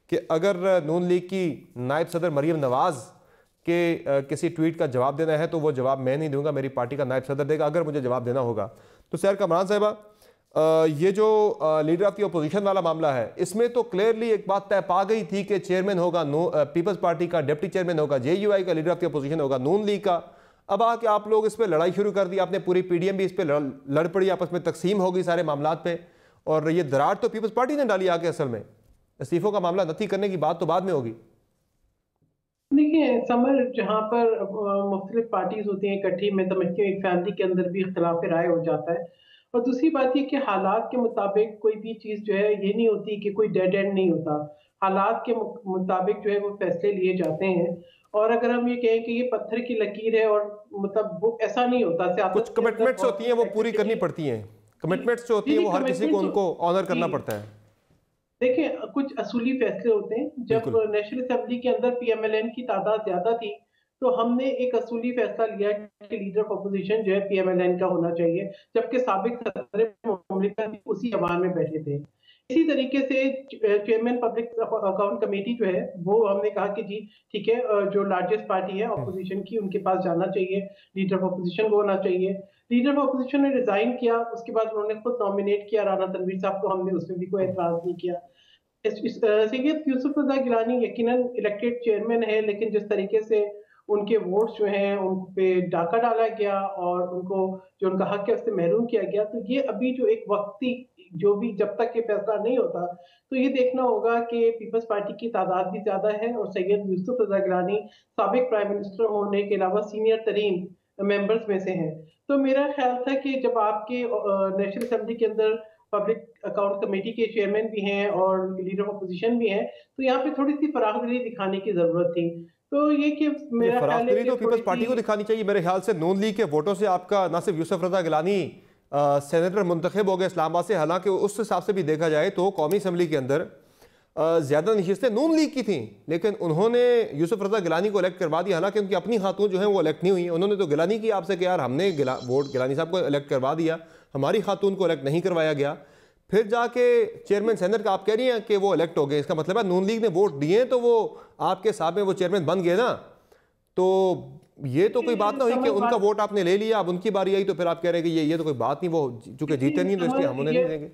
[SPEAKER 5] कि अगर नून लीग की नायब सदर मरीम नवाज़ के किसी ट्वीट का जवाब देना है तो वो जवाब मैं नहीं दूंगा, मेरी पार्टी का नायब सदर देगा अगर मुझे जवाब देना होगा। तो सैर कमरान साहिबा, ये जो लीडर ऑफ द अपोजिशन वाला मामला है, इसमें तो क्लियरली एक बात तय पा गई थी कि चेयरमैन होगा पीपल्स पार्टी का, डिप्टी चेयरमैन होगा JUI का, लीडर ऑफ द अपोजिशन होगा नून लीग का। अब आके आप लोग इस पर लड़ाई शुरू कर दी, आपने पूरी पीडीएम भी इस पर लड़ पड़ी, आपस में तकसीम हो गई सारे मामलात पे। और ये दरार तो पीपल्स पार्टी ने डाली आके, असल में इस्तीफों का मामला नथी करने की बात तो बाद में होगी।
[SPEAKER 7] देखिए समर, जहाँ पर मुख्तलिफ पार्टीज होती हैं इकट्ठी, मैं समझती हूँ एक फैमिली के अंदर भी इख्तिलाफ राय हो जाता है। और दूसरी बात ये कि हालात के मुताबिक कोई भी चीज़ जो है ये नहीं होती कि कोई डेड एंड नहीं होता। हालात के मुताबिक जो है वो फैसले लिए जाते हैं। और अगर हम ये कहें कि ये पत्थर की लकीर है और मतलब वो ऐसा नहीं होता।
[SPEAKER 5] कुछ कमिटमेंट्स होती हैं वो पूरी करनी पड़ती हैं, कमिटमेंट्स जो होती हैं वो हर किसी को उनको ऑनर करना पड़ता है।
[SPEAKER 7] देखिए कुछ असूली फैसले होते हैं। जब नेशनल असेंबली के अंदर PMLN की तादाद ज्यादा थी तो हमने एक असूली फैसला लिया कि लीडर ऑफ अपोजिशन जो है PMLN का होना चाहिए, जबकि साबिक सदर मुमलिकत उसी अवान में बैठे थे। इसी तरीके से चेयरमैन पब्लिक अकाउंट कमेटी जो है वो हमने कहा कि जी ठीक है, जो लार्जेस्ट पार्टी है अपोजिशन की उनके पास जाना चाहिए, लीडर ऑफ अपोजिशन को होना चाहिए। लीडर ऑफ अपोजिशन ने रिजाइन किया, उसके बाद उन्होंने खुद नॉमिनेट किया राना तनवीर साहब को, हमने उसमें भी कोई एतराज नहीं किया। सैयद यूसुफ रजा गिलानी यकीनन इलेक्टेड चेयरमैन है, लेकिन जिस तरीके से उनके वोट्स जो हैं उन पे डाका डाला गया और उनको जो उनका हक है उससे महरूम किया गया, तो ये अभी जो एक वक्ती जो भी जब तक ये फैसला नहीं होता तो ये देखना होगा कि पीपल्स पार्टी की तादाद भी ज्यादा है और सैयद यूसुफ रजा गिलानी साबिक प्राइम मिनिस्टर होने के अलावा सीनियर तरीन मेंबर्स में से हैं। तो मेरा ख्याल था कि जब आपके नेशनल असेंबली के अंदर पब्लिक अकाउंट कमेटी के चेयरमैन भी हैं और लीडर ऑफ अपोजिशन भी हैं, तो यहाँ पे थोड़ी सी फराखदिली दिखाने की जरूरत थी। तो ये कि मेरा ख्याल है कि
[SPEAKER 5] तो पीपल्स पार्टी को दिखानी चाहिए। मेरे ख्याल से नून लीग के वोटों से आपका ना सिर्फ यूसुफ रजा गिलानी सेनेटर मुंतखब हो गए इस्लामाबाद से, हालांकि उस हिसाब से भी देखा जाए तो कौमी असम्बली के अंदर ज़्यादा नशिस्तें नून लीग की थी, लेकिन उन्होंने यूसुफ रजा गिलानी को इलेक्ट करवा दिया। हालांकि उनकी अपनी खातून जो है वो इलेक्ट नहीं हुई। उन्होंने तो गिलानी की आपसे कि यार हमने वोट गिलानी साहब को इलेक्ट करवा दिया, हमारी खातून को इलेक्ट नहीं करवाया गया। फिर जाके चेयरमैन सेनेट का आप कह रही हैं कि वो इलेक्ट हो गए, इसका मतलब है नून लीग ने वोट दिए तो वो आपके साथ में वो चेयरमैन बन गए ना। तो ये तो कोई बात ना हुई कि उनका वोट आपने ले लिया, अब उनकी बारी आई तो फिर आप कह रहे हैं कि ये तो कोई बात नहीं, वो चूंकि जीते नहीं तो इसलिए हम उन्हें नहीं देंगे।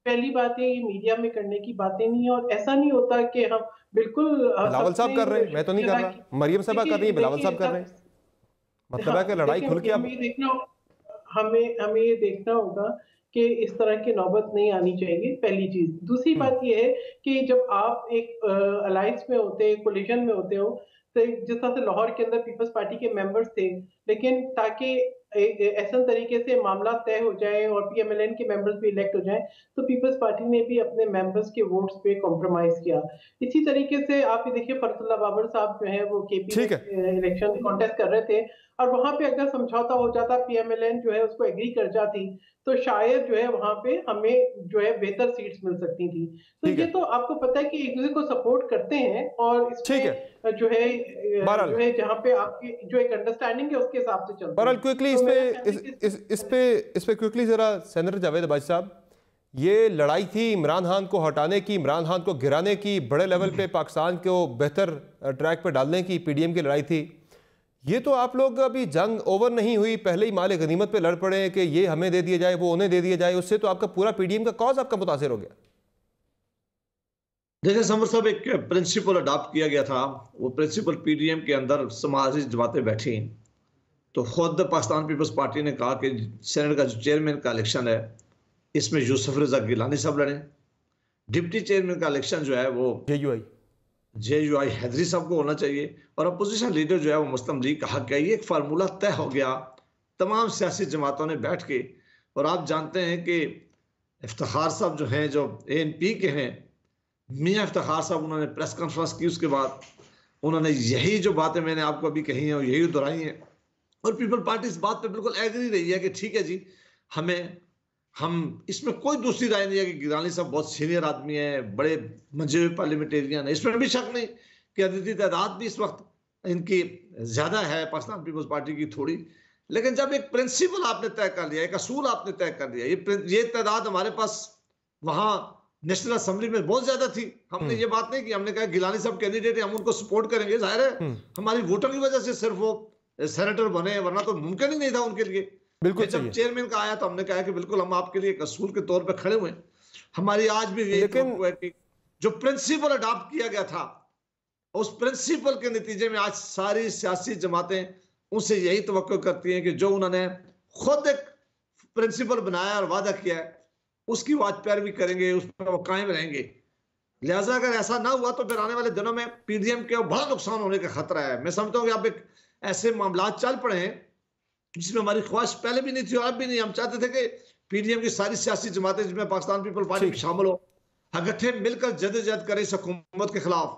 [SPEAKER 7] पहली बात है ये मीडिया में करने की बातें नहीं है और ऐसा नहीं होता कि हम बिल्कुल
[SPEAKER 5] बिलावल साहब कर रहे हैं, मैं तो नहीं कर रहा, मरियम साहब कर रही है, बिलावल साहब कर रहे हैं। मतलब है कि लड़ाई खुल के
[SPEAKER 7] हमें ये देखना होगा कि इस तरह की नौबत नहीं आनी चाहिए, पहली चीज। दूसरी बात ये है कि जब आप एक अलायंस में होते, कोलिशन में होते हो, तो जिस तरह से लाहौर के अंदर पीपल्स पार्टी के मेंबर्स थे, लेकिन ताकि ऐसा तरीके से मामला तय हो जाए और PMLN के मेंबर्स भी इलेक्ट हो जाएं, तो पीपल्स पार्टी ने भी अपने मेंबर्स के वोट्स पे कॉम्प्रोमाइज किया। इसी तरीके से आप ये देखिए फरजुल्लाह बाबर साहब जो है वो KP में इलेक्शन कॉन्टेस्ट कर रहे थे और वहां पे अगर समझौता हो जाता, PMLN जो है उसको एग्री कर जाती, तो शायद जो है वहां पे हमें जो है बेहतर सीट्स मिल सकती थी। तो ये तो आपको पता है कि एक दूसरे को सपोर्ट करते हैं और इसमें जो है जहां पे आपकी जो एक अंडरस्टैंडिंग है उसके हिसाब से चलता है।
[SPEAKER 5] क्विकली इस पे क्विकली जरा सेनेटर जावेद अब्बासी साहब, ये लड़ाई थी इमरान खान को हटाने की, इमरान खान को गिराने की, बड़े लेवल पे पाकिस्तान को बेहतर ट्रैक पे डालने की PDM की लड़ाई थी। ये तो आप लोग अभी जंग ओवर नहीं हुई, पहले ही माले गनीमत पे लड़ पड़े कि ये हमें दे दिया जाए वो उन्हें दे दिया जाए, उससे तो आपका पूरा PDM का कॉज आपका मुतासिर हो गया।
[SPEAKER 6] देखिए समर साहब, एक प्रिंसिपल अडॉप्ट किया गया था, वो प्रिंसिपल PDM के अंदर समाजी जमातें बैठी, तो खुद पाकिस्तान पीपल्स पार्टी ने कहा कि सेनेट का जो चेयरमैन का इलेक्शन है इसमें यूसुफ रजा गिलानी साहब लड़े, डिप्टी चेयरमैन का इलेक्शन जो है वो JUI हैदरी साहब को होना चाहिए, और अपोजिशन लीडर जो है वो मुस्लिम लीग का हक है। ये एक फार्मूला तय हो गया तमाम सियासी जमातों ने बैठ के। और आप जानते हैं कि इफ्तिखार साहब जो हैं, जो ANP के हैं, मियाँ इफ्तिखार साहब, उन्होंने प्रेस कॉन्फ्रेंस की, उसके बाद उन्होंने यही जो बातें मैंने आपको अभी कही हैं यही दोहराई हैं। और पीपल पार्टी इस बात पे बिल्कुल एग्री रही है कि ठीक है जी, हम इसमें कोई दूसरी राय नहीं है कि गिलानी साहब बहुत सीनियर आदमी है, बड़े मंजे हुए पार्लियामेंटेरियन है, इसमें भी शक नहीं कि अददी तादाद भी इस वक्त इनकी ज्यादा है पाकिस्तान पीपल्स पार्टी की थोड़ी। लेकिन जब एक प्रिंसिपल आपने तय कर लिया, एक असूल आपने तय कर लिया, ये तादाद हमारे पास वहां नेशनल असेंबली में बहुत ज्यादा थी। हमने ये बात नहीं की, हमने कहा गिलानी साहब कैंडिडेट है, हम उनको सपोर्ट करेंगे। जाहिर है हमारी वोटों की वजह से सिर्फ वो सेनेटर बने, वरना तो मुमकिन ही नहीं था उनके लिए।
[SPEAKER 5] बिल्कुल
[SPEAKER 6] जब चेयरमैन का आया तो हमने कहा कि बिल्कुल हम आपके लिए एक असूल के तौर पर खड़े हुए हैं। हमारी आज भी यही है कि जो प्रिंसिपल अडॉप्ट किया गया था, उस प्रिंसिपल के नतीजे में आज सारी सियासी जमातें उनसे यही तवक्को करती हैं कि जो उन्होंने खुद एक प्रिंसिपल बनाया और वादा किया है, उसकी वो आज पैरवी करेंगे, उस पर वो कायम रहेंगे। लिहाजा अगर ऐसा ना हुआ तो फिर आने वाले दिनों में PDM के बड़ा नुकसान होने का खतरा है। मैं समझता हूँ कि आप एक ऐसे मामला चल पड़े हैं जिसमें हमारी ख्वाहिश पहले भी नहीं थी और अब भी नहीं। हम चाहते थे कि PDM की सारी सियासी जमातें, जिसमें पाकिस्तान पीपल पार्टी शामिल हो, इकट्ठे मिलकर जद्दोजहद करें इस हुकूमत के खिलाफ,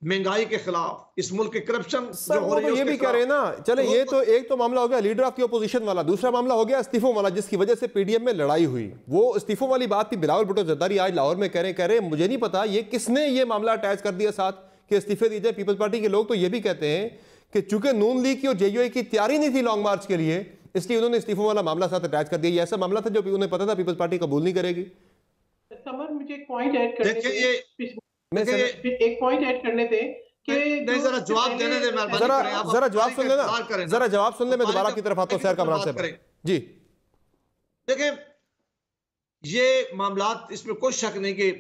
[SPEAKER 6] महंगाई के खिलाफ, इस मुल्क के करप्शन जो हो रही है
[SPEAKER 5] ये भी कह रहे हैं ना। चले, ये तो एक तो मामला हो गया लीडर ऑफ द ऑपोजिशन वाला, दूसरा मामला हो गया इस्तीफों वाला, जिसकी वजह से PDM में लड़ाई हुई। वो इस्तीफों वाली बात थी। बिलावल भुट्टो जरदारी आज लाहौर में कह रहे मुझे नहीं पता ये किसने ये मामला अटैच कर दिया साथ कि इस्तीफे दिए जाए। पीपल्स पार्टी के लोग तो ये भी कहते हैं कि चूंकि नून लीग की और JUI की तैयारी नहीं थी लॉन्ग मार्च के लिए, इसलिए उन्होंने इस्तीफों वाला मामला साथ अटैच कर दिया। ये ऐसा मामला था जो उन्हें पता था पीपल्स पार्टी कबूल नहीं करेगी।
[SPEAKER 7] समर, मुझे एक पॉइंट ऐड करने
[SPEAKER 6] देखिए,
[SPEAKER 7] एक पॉइंट ऐड करने थे कि
[SPEAKER 6] जरा जवाब देने दे,
[SPEAKER 5] जरा जवाब सुन लेना, जरा जवाब सुन ले। मैं दोबारा की तरफ आता हूं सैर कमरान से जी।
[SPEAKER 6] देखें, ये मामलात, इसमें कोई शक नहीं कि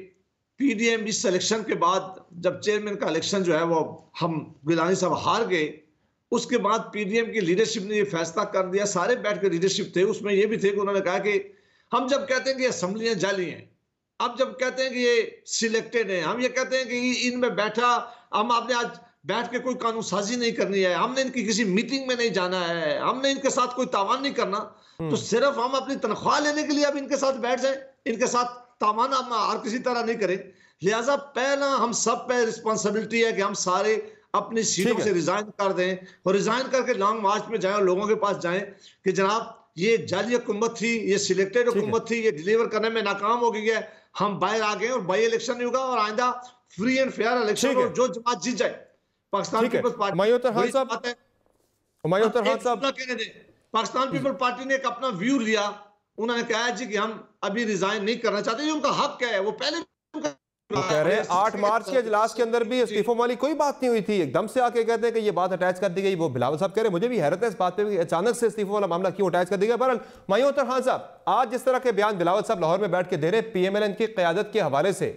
[SPEAKER 6] PDM इस इलेक्शन के बाद, जब चेयरमैन का इलेक्शन जो है वो हम गिलानी साहब हार गए, उसके बाद PDM की लीडरशिप ने ये फैसला कर दिया, सारे बैठ के लीडरशिप थे, उसमें ये भी थे कि उन्होंने कहा कि हम जब कहते हैं कि असेंबलियां जाली हैं, अब जब कहते हैं कि ये सिलेक्टेड हैं, हम ये कहते हैं कि इनमें बैठा, हम आपने आज बैठ के कोई कानून साजी नहीं करनी है, हमने इनकी किसी मीटिंग में नहीं जाना है, हमने इनके साथ कोई तावान नहीं करना, तो सिर्फ हम अपनी तनख्वाह लेने के लिए अब इनके साथ बैठ जाए, इनके साथ तावान हम और किसी तरह नहीं करें। लिहाजा पहला हम सब पे रिस्पॉन्सिबिलिटी है कि हम सारे अपनी सीटों से रिजाइन कर दें और रिजाइन करके लॉन्ग मार्च में जाएं और लोगों के पास जाएं कि जनाब ये जाली हुकूमत थी, ये सिलेक्टेड हुकूमत थी, ये डिलीवर करने में नाकाम हो गई है, हम बाहर आ गए और बाई इलेक्शन नहीं होगा और आइंदा फ्री एंड फेयर इलेक्शन और जो जमात जीत जाए पाकिस्तान पीपल्स पार्टी। पाकिस्तान पीपल पार्टी ने एक अपना व्यू लिया, उन्होंने कहा जी कि हम अभी रिजाइन नहीं करना चाहते, ये उनका हक है, वो पहले
[SPEAKER 5] कह रहे हैं 8 मार्च के इजलास के अंदर भी इस्तीफों वाली कोई बात नहीं हुई थी, एकदम से आके कहते हैं कि ये बात अटैच कर दी गई। वो बिलावल साहब कह रहे हैं मुझे भी हैरत है इस बात पे कि अचानक से इस्तीफों वाला मामला क्यों अटैच कर दिया गया। बहरहाल मायूं अख्तर खान साहब, आज जिस तरह के बयान बिलावल साहब लाहौर में बैठ के दे रहे PMLN की क़यादत के हवाले से,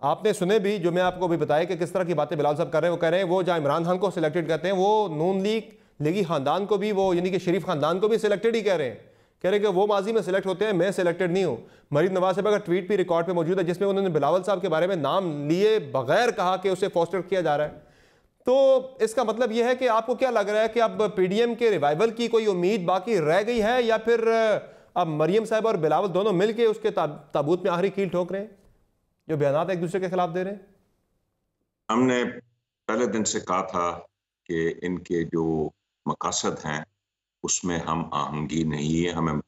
[SPEAKER 5] आपने सुने भी, जो मैं आपको भी बताया कि किस तरह की बातें बिलावल साहब कर रहे हैं। वो कह रहे हैं वो जहाँ इमरान खान को सिलेक्टेड करते हैं, वो नून लीगी खानदान को भी, वो यानी कि शरीफ खानदान को भी सिलेक्टेड ही कह रहे हैं। कह रहे हैं कि वो माजी में सिलेक्ट होते हैं, मैं सिलेक्टेड नहीं हूं। मरीम नवाज साहब का ट्वीट भी रिकॉर्ड पे मौजूद है जिसमें उन्होंने बिलावल साहब के बारे में नाम लिए बगैर कहा कि उसे फोस्टर किया जा रहा है। तो इसका मतलब यह है कि आपको क्या लग रहा है कि अब PDM के रिवाइवल की कोई उम्मीद बाकी रह गई है या फिर अब मरियम साहब और बिलावल दोनों मिलकर उसके ताबूत में आखिरी कील ठोक रहे हैं, जो बयान एक दूसरे के खिलाफ दे रहे हैं?
[SPEAKER 8] हमने पहले दिन से कहा था कि इनके जो मकासद हैं उसमें हम आहंगी नहीं है। हमें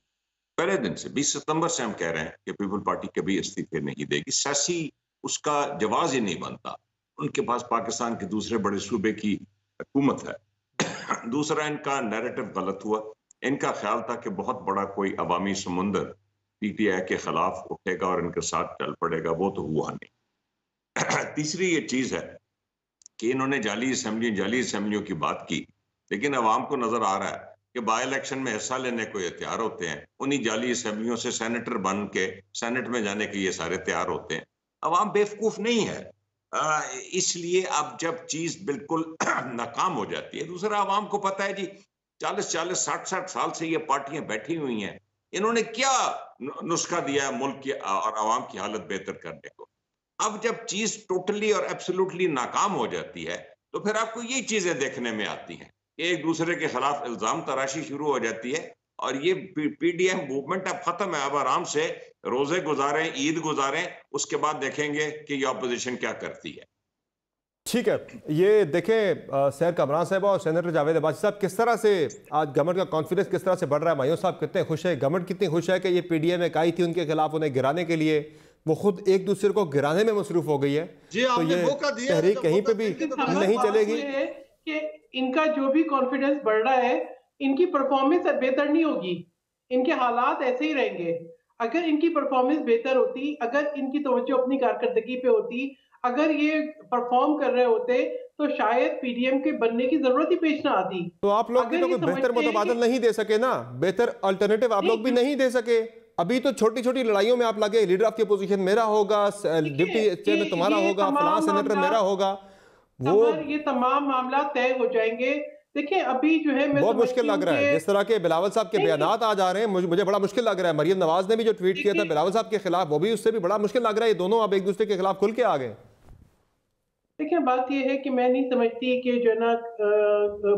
[SPEAKER 8] पहले दिन से 20 सितंबर से हम कह रहे हैं कि पीपल पार्टी कभी इस्तीफे नहीं देगी, सियासी उसका जवाब ही नहीं बनता। उनके पास पाकिस्तान के दूसरे बड़े सूबे की हुकूमत है। दूसरा, इनका नैरेटिव गलत हुआ। इनका ख्याल था कि बहुत बड़ा कोई अवामी समुंदर PTI के खिलाफ उठेगा और इनके साथ चल पड़ेगा, वो तो हुआ नहीं। तीसरी ये चीज है कि इन्होंने जाली असेंबलियों की बात की, लेकिन अवाम को नजर आ रहा है कि बाई इलेक्शन में हिस्सा लेने को ये तैयार होते हैं, उन्हीं जाली असेंबलियों से सेनेटर बन के सेनेट में जाने के ये सारे तैयार होते हैं। अवाम बेवकूफ नहीं है, इसलिए अब जब चीज बिल्कुल नाकाम हो जाती है। दूसरा, अवाम को पता है जी 40-40, 60-60 साल से ये पार्टियां बैठी हुई हैं, इन्होंने क्या नुस्खा दिया है मुल्क की और अवाम की हालत बेहतर करने को। अब जब चीज टोटली और एब्सोल्युटली नाकाम हो जाती है तो फिर आपको ये चीजें देखने में आती हैं, एक दूसरे के खिलाफ इल्जाम तराशी शुरू हो जाती है और ये पीडीएम मूवमेंट अब खत्म है। अब आराम से रोजे गुजारें, ईद गुजारें, उसके बाद देखेंगे कि ये ऑपोजिशन क्या करती है।
[SPEAKER 5] ठीक है, ये देखें सैर कमरान साहब और सेनेटर जावेद अब्बासी साहब, किस तरह से आज गवर्नमेंट का कॉन्फिडेंस किस तरह से बढ़ रहा है। मायूस साहब कितने खुश है, गवर्नमेंट कितनी खुश है कि ये पीडीएम एक आई थी उनके खिलाफ उन्हें गिराने के लिए, वो खुद एक दूसरे को गिराने में मसरूफ हो गई है। तो ये तहरीक कहीं पे भी नहीं चलेगी
[SPEAKER 7] कि इनका जो भी कॉन्फिडेंस बढ़ रहा है, इनकी परफॉर्मेंस बेहतर नहीं होगी, इनके हालात ऐसे ही रहेंगे। अगर इनकी परफॉर्मेंस बेहतर होती, अगर इनकी तवज्जो अपनी कारकर्दगी पे होती, अगर ये परफॉर्म कर रहे होते तो शायद पीडीएम के बनने की जरूरत ही पेश ना आती।
[SPEAKER 5] तो आप लोग भी तो कोई बेहतर मुतबादल नहीं दे सके ना, बेहतर अल्टरनेटिव आप लोग भी नहीं दे सके। अभी तो छोटी छोटी लड़ाइयों में आप लगे, लीडर ऑफ की पोजीशन मेरा होगा, डिप्टी चेयरमैन तुम्हारा होगा, फलां सेनेटर मेरा होगा, वो
[SPEAKER 7] ये तमाम मामला तय हो जाएंगे। देखिए अभी जो है
[SPEAKER 5] बहुत मुश्किल लग रहा है, जिस तरह के बिलावल साहब के बयानात आ जा रहे हैं, मुझे बड़ा मुश्किल लग रहा है। मरियम नवाज ने भी जो ट्वीट किया था बिलावल साहब के खिलाफ, वो भी उससे भी बड़ा मुश्किल लग रहा है। ये दोनों अब एक दूसरे के खिलाफ खुल के आ गए।
[SPEAKER 7] देखिए बात यह है कि मैं नहीं समझती कि जो है ना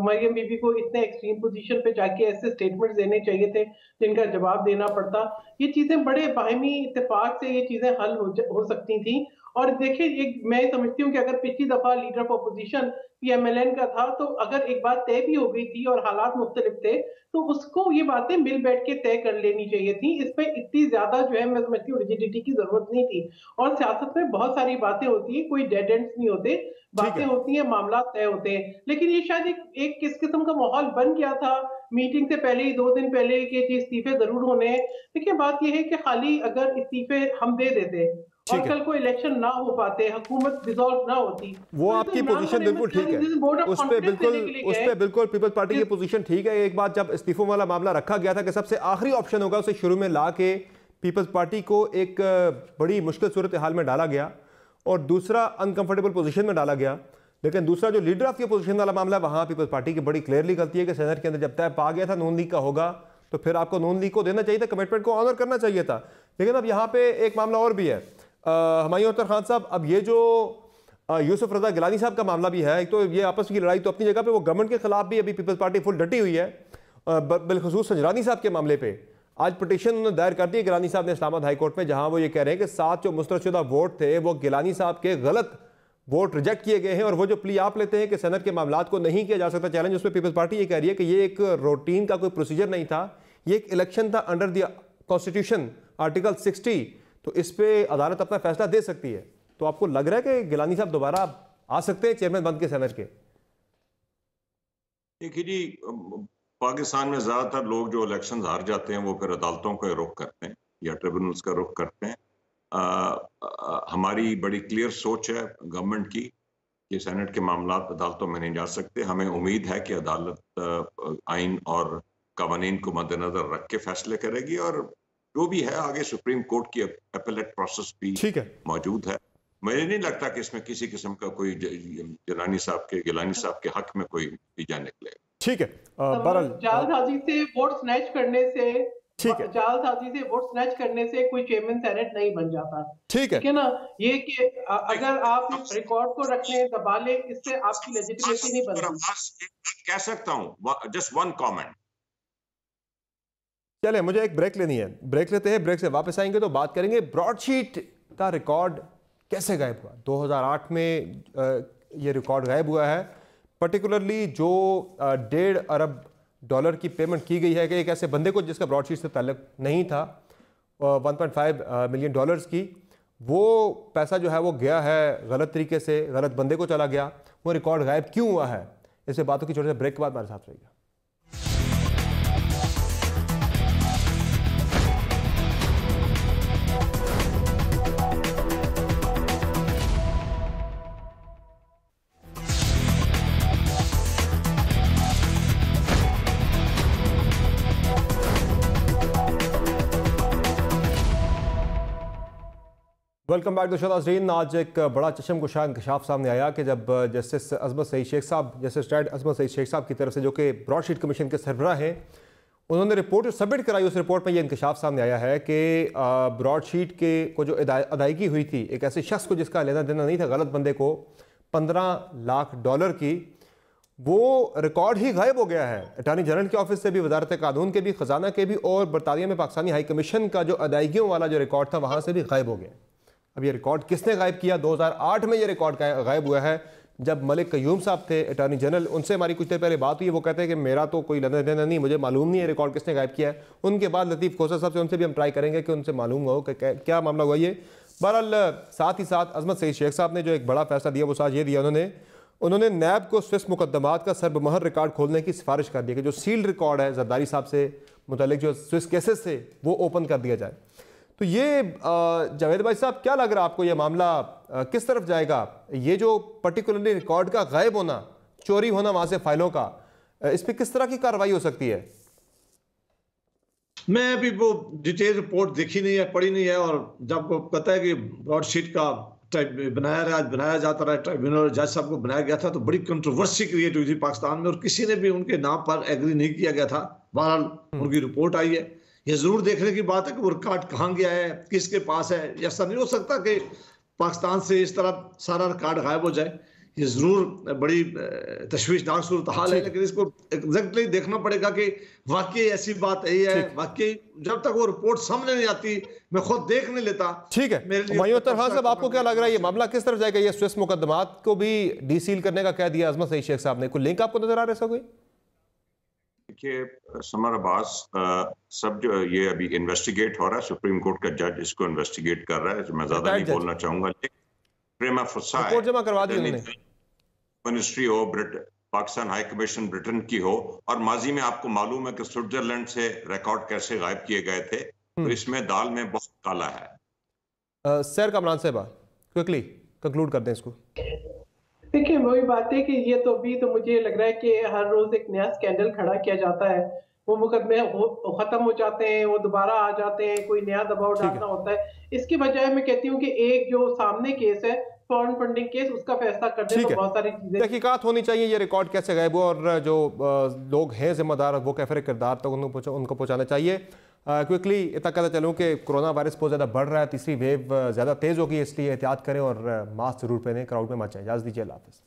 [SPEAKER 7] मरियम बीबी को इतने एक्सट्रीम पोजीशन पे जाके ऐसे स्टेटमेंट्स देने चाहिए थे जिनका जवाब देना पड़ता। ये चीजें बड़े बाहमी इत्तेफाक से ये चीजें हल हो सकती थी। और देखिए मैं समझती हूँ कि अगर पिछली दफा लीडर ऑफ अपोजिशन पीएमएलएन का था तो अगर एक बात तय भी हो गई थी और हालात मुख्तलिफ थे तो उसको ये बातें मिल बैठ के तय कर लेनी चाहिए थी। इस पे इतनी ज्यादा जो है मैं समझती हूँ रिजिडिटी की जरूरत नहीं थी। और सियासत में बहुत सारी बातें होती है, कोई डेड एंड्स नहीं होते, बातें होती हैं, मामला तय होते हैं। लेकिन ये शायद एक किस किस्म का माहौल बन गया था मीटिंग से पहले ही 2 दिन पहले कि इस्तीफे जरूर होने हैं। देखिए बात यह है कि खाली अगर इस्तीफे हम दे देते और कल को इलेक्शन ना हो पाते, हुकूमत डिसॉल्व ना होती,
[SPEAKER 5] वो आपकी पोजीशन बिल्कुल ठीक है, उस पे बिल्कुल पीपल्स पार्टी की पोजीशन ठीक है। एक बात जब इस्तीफों वाला मामला रखा गया था कि सबसे आखिरी ऑप्शन होगा, उसे शुरू में ला के पीपल्स पार्टी को एक बड़ी मुश्किल सूरत हाल में डाला गया और दूसरा अनकंफर्टेबल पोजीशन में डाला गया। लेकिन दूसरा जो लीडर ऑफ की पोजीशन वाला मामला, वहां पीपल्स पार्टी की बड़ी क्लियरली गलती है कि सेनेट के अंदर जब तय पा गया था नून लीग का होगा तो फिर आपको नून लीग को देना चाहिए था, कमिटमेंट को ऑनर करना चाहिए था। लेकिन अब यहाँ पे एक मामला और भी है हुमायूं अख्तर खान साहब, अब ये जो यूसुफ रजा गिलानी साहब का मामला भी है, एक तो ये आपस की लड़ाई तो अपनी जगह पे, वो गवर्नमेंट के खिलाफ भी अभी पीपल्स पार्टी फुल डटी हुई है। बिलखुसूस संजरानी साहब के मामले पे आज पिटीशन दायर कर दी गिलानी साहब ने इस्लामाबाद हाई कोर्ट में, जहां वो ये कह रहे हैं कि 7 जो मुस्तरदशुदा वोट थे वो गिलानी साहब के गलत वोट रिजेक्ट किए गए हैं। और वो जो प्ली आप लेते हैं कि सनद के मामलात को नहीं किया जा सकता चैलेंज, उसमें पीपल्स पार्टी ये कह रही है कि ये एक रूटीन का कोई प्रोसीजर नहीं था, ये एक इलेक्शन था अंडर द कॉन्स्टिट्यूशन आर्टिकल 60, तो इस पे अदालत अपना फैसला दे सकती है। तो आपको लग रहा है कि गिलानी साहब दोबारा आ सकते हैं चेयरमैन बन के सेनेट के?
[SPEAKER 8] देखिए जी, पाकिस्तान में ज्यादातर लोग जो इलेक्शन हार जाते हैं वो फिर अदालतों का रुख करते हैं या ट्रिब्यूनल्स का रुख करते हैं। हमारी बड़ी क्लियर सोच है गवर्नमेंट की कि सेनेट के मामला अदालतों में नहीं जा सकते। हमें उम्मीद है कि अदालत आइन और कानून को मद्देनजर रख के फैसले करेगी और जो भी है आगे सुप्रीम कोर्ट की अपीलेट प्रोसेस भी मौजूद है। मुझे नहीं लगता कि इसमें किसी किस्म का कोई गिलानी साहब के हक में कोई नतीजा निकले।
[SPEAKER 5] ठीक है,
[SPEAKER 7] जालसाजी से वोट स्नैच करने से,
[SPEAKER 5] ठीक है,
[SPEAKER 7] जालसाजी से वोट स्नैच करने से कोई चेयरमैन सेनेट नहीं बन जाता।
[SPEAKER 5] ठीक है
[SPEAKER 7] ना, ये कि अगर आप रिकॉर्ड को रखने दबा ले, इससे आपकी लेजिटिमेसी नहीं बनती।
[SPEAKER 8] कह सकता हूँ जस्ट वन कमेंट।
[SPEAKER 5] चले, मुझे एक ब्रेक लेनी है, ब्रेक लेते हैं, ब्रेक से वापस आएंगे तो बात करेंगे ब्रॉडशीट का रिकॉर्ड कैसे गायब हुआ। 2008 में ये रिकॉर्ड गायब हुआ है, पर्टिकुलरली जो $1.5 अरब की पेमेंट की गई है कि एक ऐसे बंदे को जिसका ब्रॉडशीट से ताल्लुक नहीं था, $1.5 मिलियन की, वो पैसा जो है वो गया है गलत तरीके से, गलत बंदे को चला गया। वो रिकॉर्ड गायब क्यों हुआ है, इसे बातों की छोटे से ब्रेक के बाद हमारे साथ रहिएगा। वेलकम बैक दोस्तों नाज़रीन। आज एक बड़ा चशमकुशा इंकशाफ सामने आया कि जब जस्टिस अजमत सईद शेख साहब, जस्टिस रिटायर्ड अजमत सईद शेख साहब की तरफ से, जो कि ब्रॉडशीट कमीशन के सरबराह हैं, उन्होंने रिपोर्ट जो सबमिट कराई, उस रिपोर्ट में ये इंकशाफ सामने आया है कि ब्रॉडशीट के को जो अदायगी हुई थी एक ऐसे शख्स को जिसका लेना देना नहीं था, गलत बंदे को, $15 लाख की, वो रिकॉर्ड ही गायब हो गया है। अटॉर्नी जनरल के ऑफिस से भी, वजारत कानून के भी, ख़जाना के भी, और बरतानिया में पाकिस्तानी हाई कमीशन का जो अदायगियों वाला जो रिकॉर्ड था वहाँ से भी गायब हो गया। अब ये रिकॉर्ड किसने गायब किया? 2008 में ये रिकॉर्ड गायब हुआ है, जब मलिक कयूम साहब थे अटॉर्नी जनरल। उनसे हमारी कुछ देर पहले बात हुई, वो कहते हैं कि मेरा तो कोई लेना देना नहीं, मुझे मालूम नहीं है रिकॉर्ड किसने गायब किया है। उनके बाद लतीफ़ खोसर साहब से, उनसे भी हम ट्राई करेंगे कि उनसे मालूम हो कि क्या मामला हुआ ये। बहरहाल साथ ही साथ अजमत सईद शेख साहब ने जो एक बड़ा फैसला दिया, वो साथ ये दिया उन्होंने नैब को स्विस मुकदमात का सर्बमहर रिकॉर्ड खोलने की सिफारिश कर दी कि जो सील्ड रिकॉर्ड है जरदारी साहब से मुतल्लिक जो स्विस केसेस थे वो ओपन कर दिया जाए। तो ये जावेद भाई साहब, क्या लग रहा है आपको, ये मामला किस तरफ जाएगा? ये जो पर्टिकुलरली रिकॉर्ड का गायब होना, चोरी होना वहाँ से फाइलों का, इस पर किस तरह की कार्रवाई हो सकती है?
[SPEAKER 6] मैं अभी वो डिटेल रिपोर्ट देखी नहीं है, पढ़ी नहीं है, और जब पता है कि ब्रॉडशीट का बनाया जाता रहा, ट्राइब्यूनल जज साहब को बनाया गया था, तो बड़ी कंट्रोवर्सी क्रिएट हुई थी पाकिस्तान में, और किसी ने भी उनके नाम पर एग्री नहीं किया गया था। बहरहाल उनकी रिपोर्ट आई है, ये जरूर देखने की बात है कि वो रिकॉर्ड कहाँ गया है, किसके पास है। ऐसा नहीं हो सकता कि पाकिस्तान से इस तरह सारा रिकॉर्ड गायब हो जाए। ये जरूर बड़ी तशवीशनाक सूरत हाल है, लेकिन इसको एग्जैक्टली देखना पड़ेगा कि वाकई ऐसी बात है, वाकई जब तक वो रिपोर्ट सामने नहीं आती मैं खुद देख नहीं लेता।
[SPEAKER 5] ठीक है, मायूद तरफान साहब, आपको क्या लग रहा है ये मामला किस तरफ जाएगा? ये स्विस मुकदमात को भी डीसील करने का कह दिया अजमत सईद शेख साहब ने, कोई लिंक आपको नजर आ रहा है ऐसा कोई?
[SPEAKER 8] देखिए समर अब्बास, सब जो ये अभी इन्वेस्टिगेट हो रहा है, सुप्रीम कोर्ट का जज इसको इन्वेस्टिगेट कर रहा है, मैं ज्यादा नहीं बोलना चाहूंगा। प्रेमा फसा
[SPEAKER 5] रिपोर्ट जमा करवा दी उन्होंने,
[SPEAKER 8] मिनिस्ट्री हो, पाकिस्तान हाई कमीशन ब्रिटेन की हो, और माजी में आपको मालूम है कि स्विट्जरलैंड से रिकॉर्ड कैसे गायब किए गए थे, तो इसमें दाल में बहुत काला है।
[SPEAKER 5] सर कमरान साहब, क्विकली कंक्लूड कर दें इसको।
[SPEAKER 7] देखिए वही बात है कि ये तो अभी तो मुझे लग रहा है कि हर रोज एक नया स्कैंडल खड़ा किया जाता है, वो मुकदमे खत्म हो जाते हैं, वो दोबारा आ जाते हैं, कोई नया दबाव डालना होता है। इसके बजाय मैं कहती हूँ कि एक जो सामने केस है फॉरेन फंडिंग केस, उसका फैसला कर दे तो बहुत सारी चीजें
[SPEAKER 5] तहकीकात होनी चाहिए, ये रिकॉर्ड कैसे गायब हुआ और जो लोग हैं जिम्मेदार वो कैफर किरदार तक उनको पहुँचाना चाहिए। क्विकली इतना कहता चलूँ कि कोरोना वायरस बहुत ज़्यादा बढ़ रहा है, तीसरी वेव ज़्यादा तेज़ होगी, इसलिए एहतियात करें और मास्क जरूर पहनें, क्राउड में मत जाएं। इजाज़त दीजिए, अल्लाह हाफ़िज़।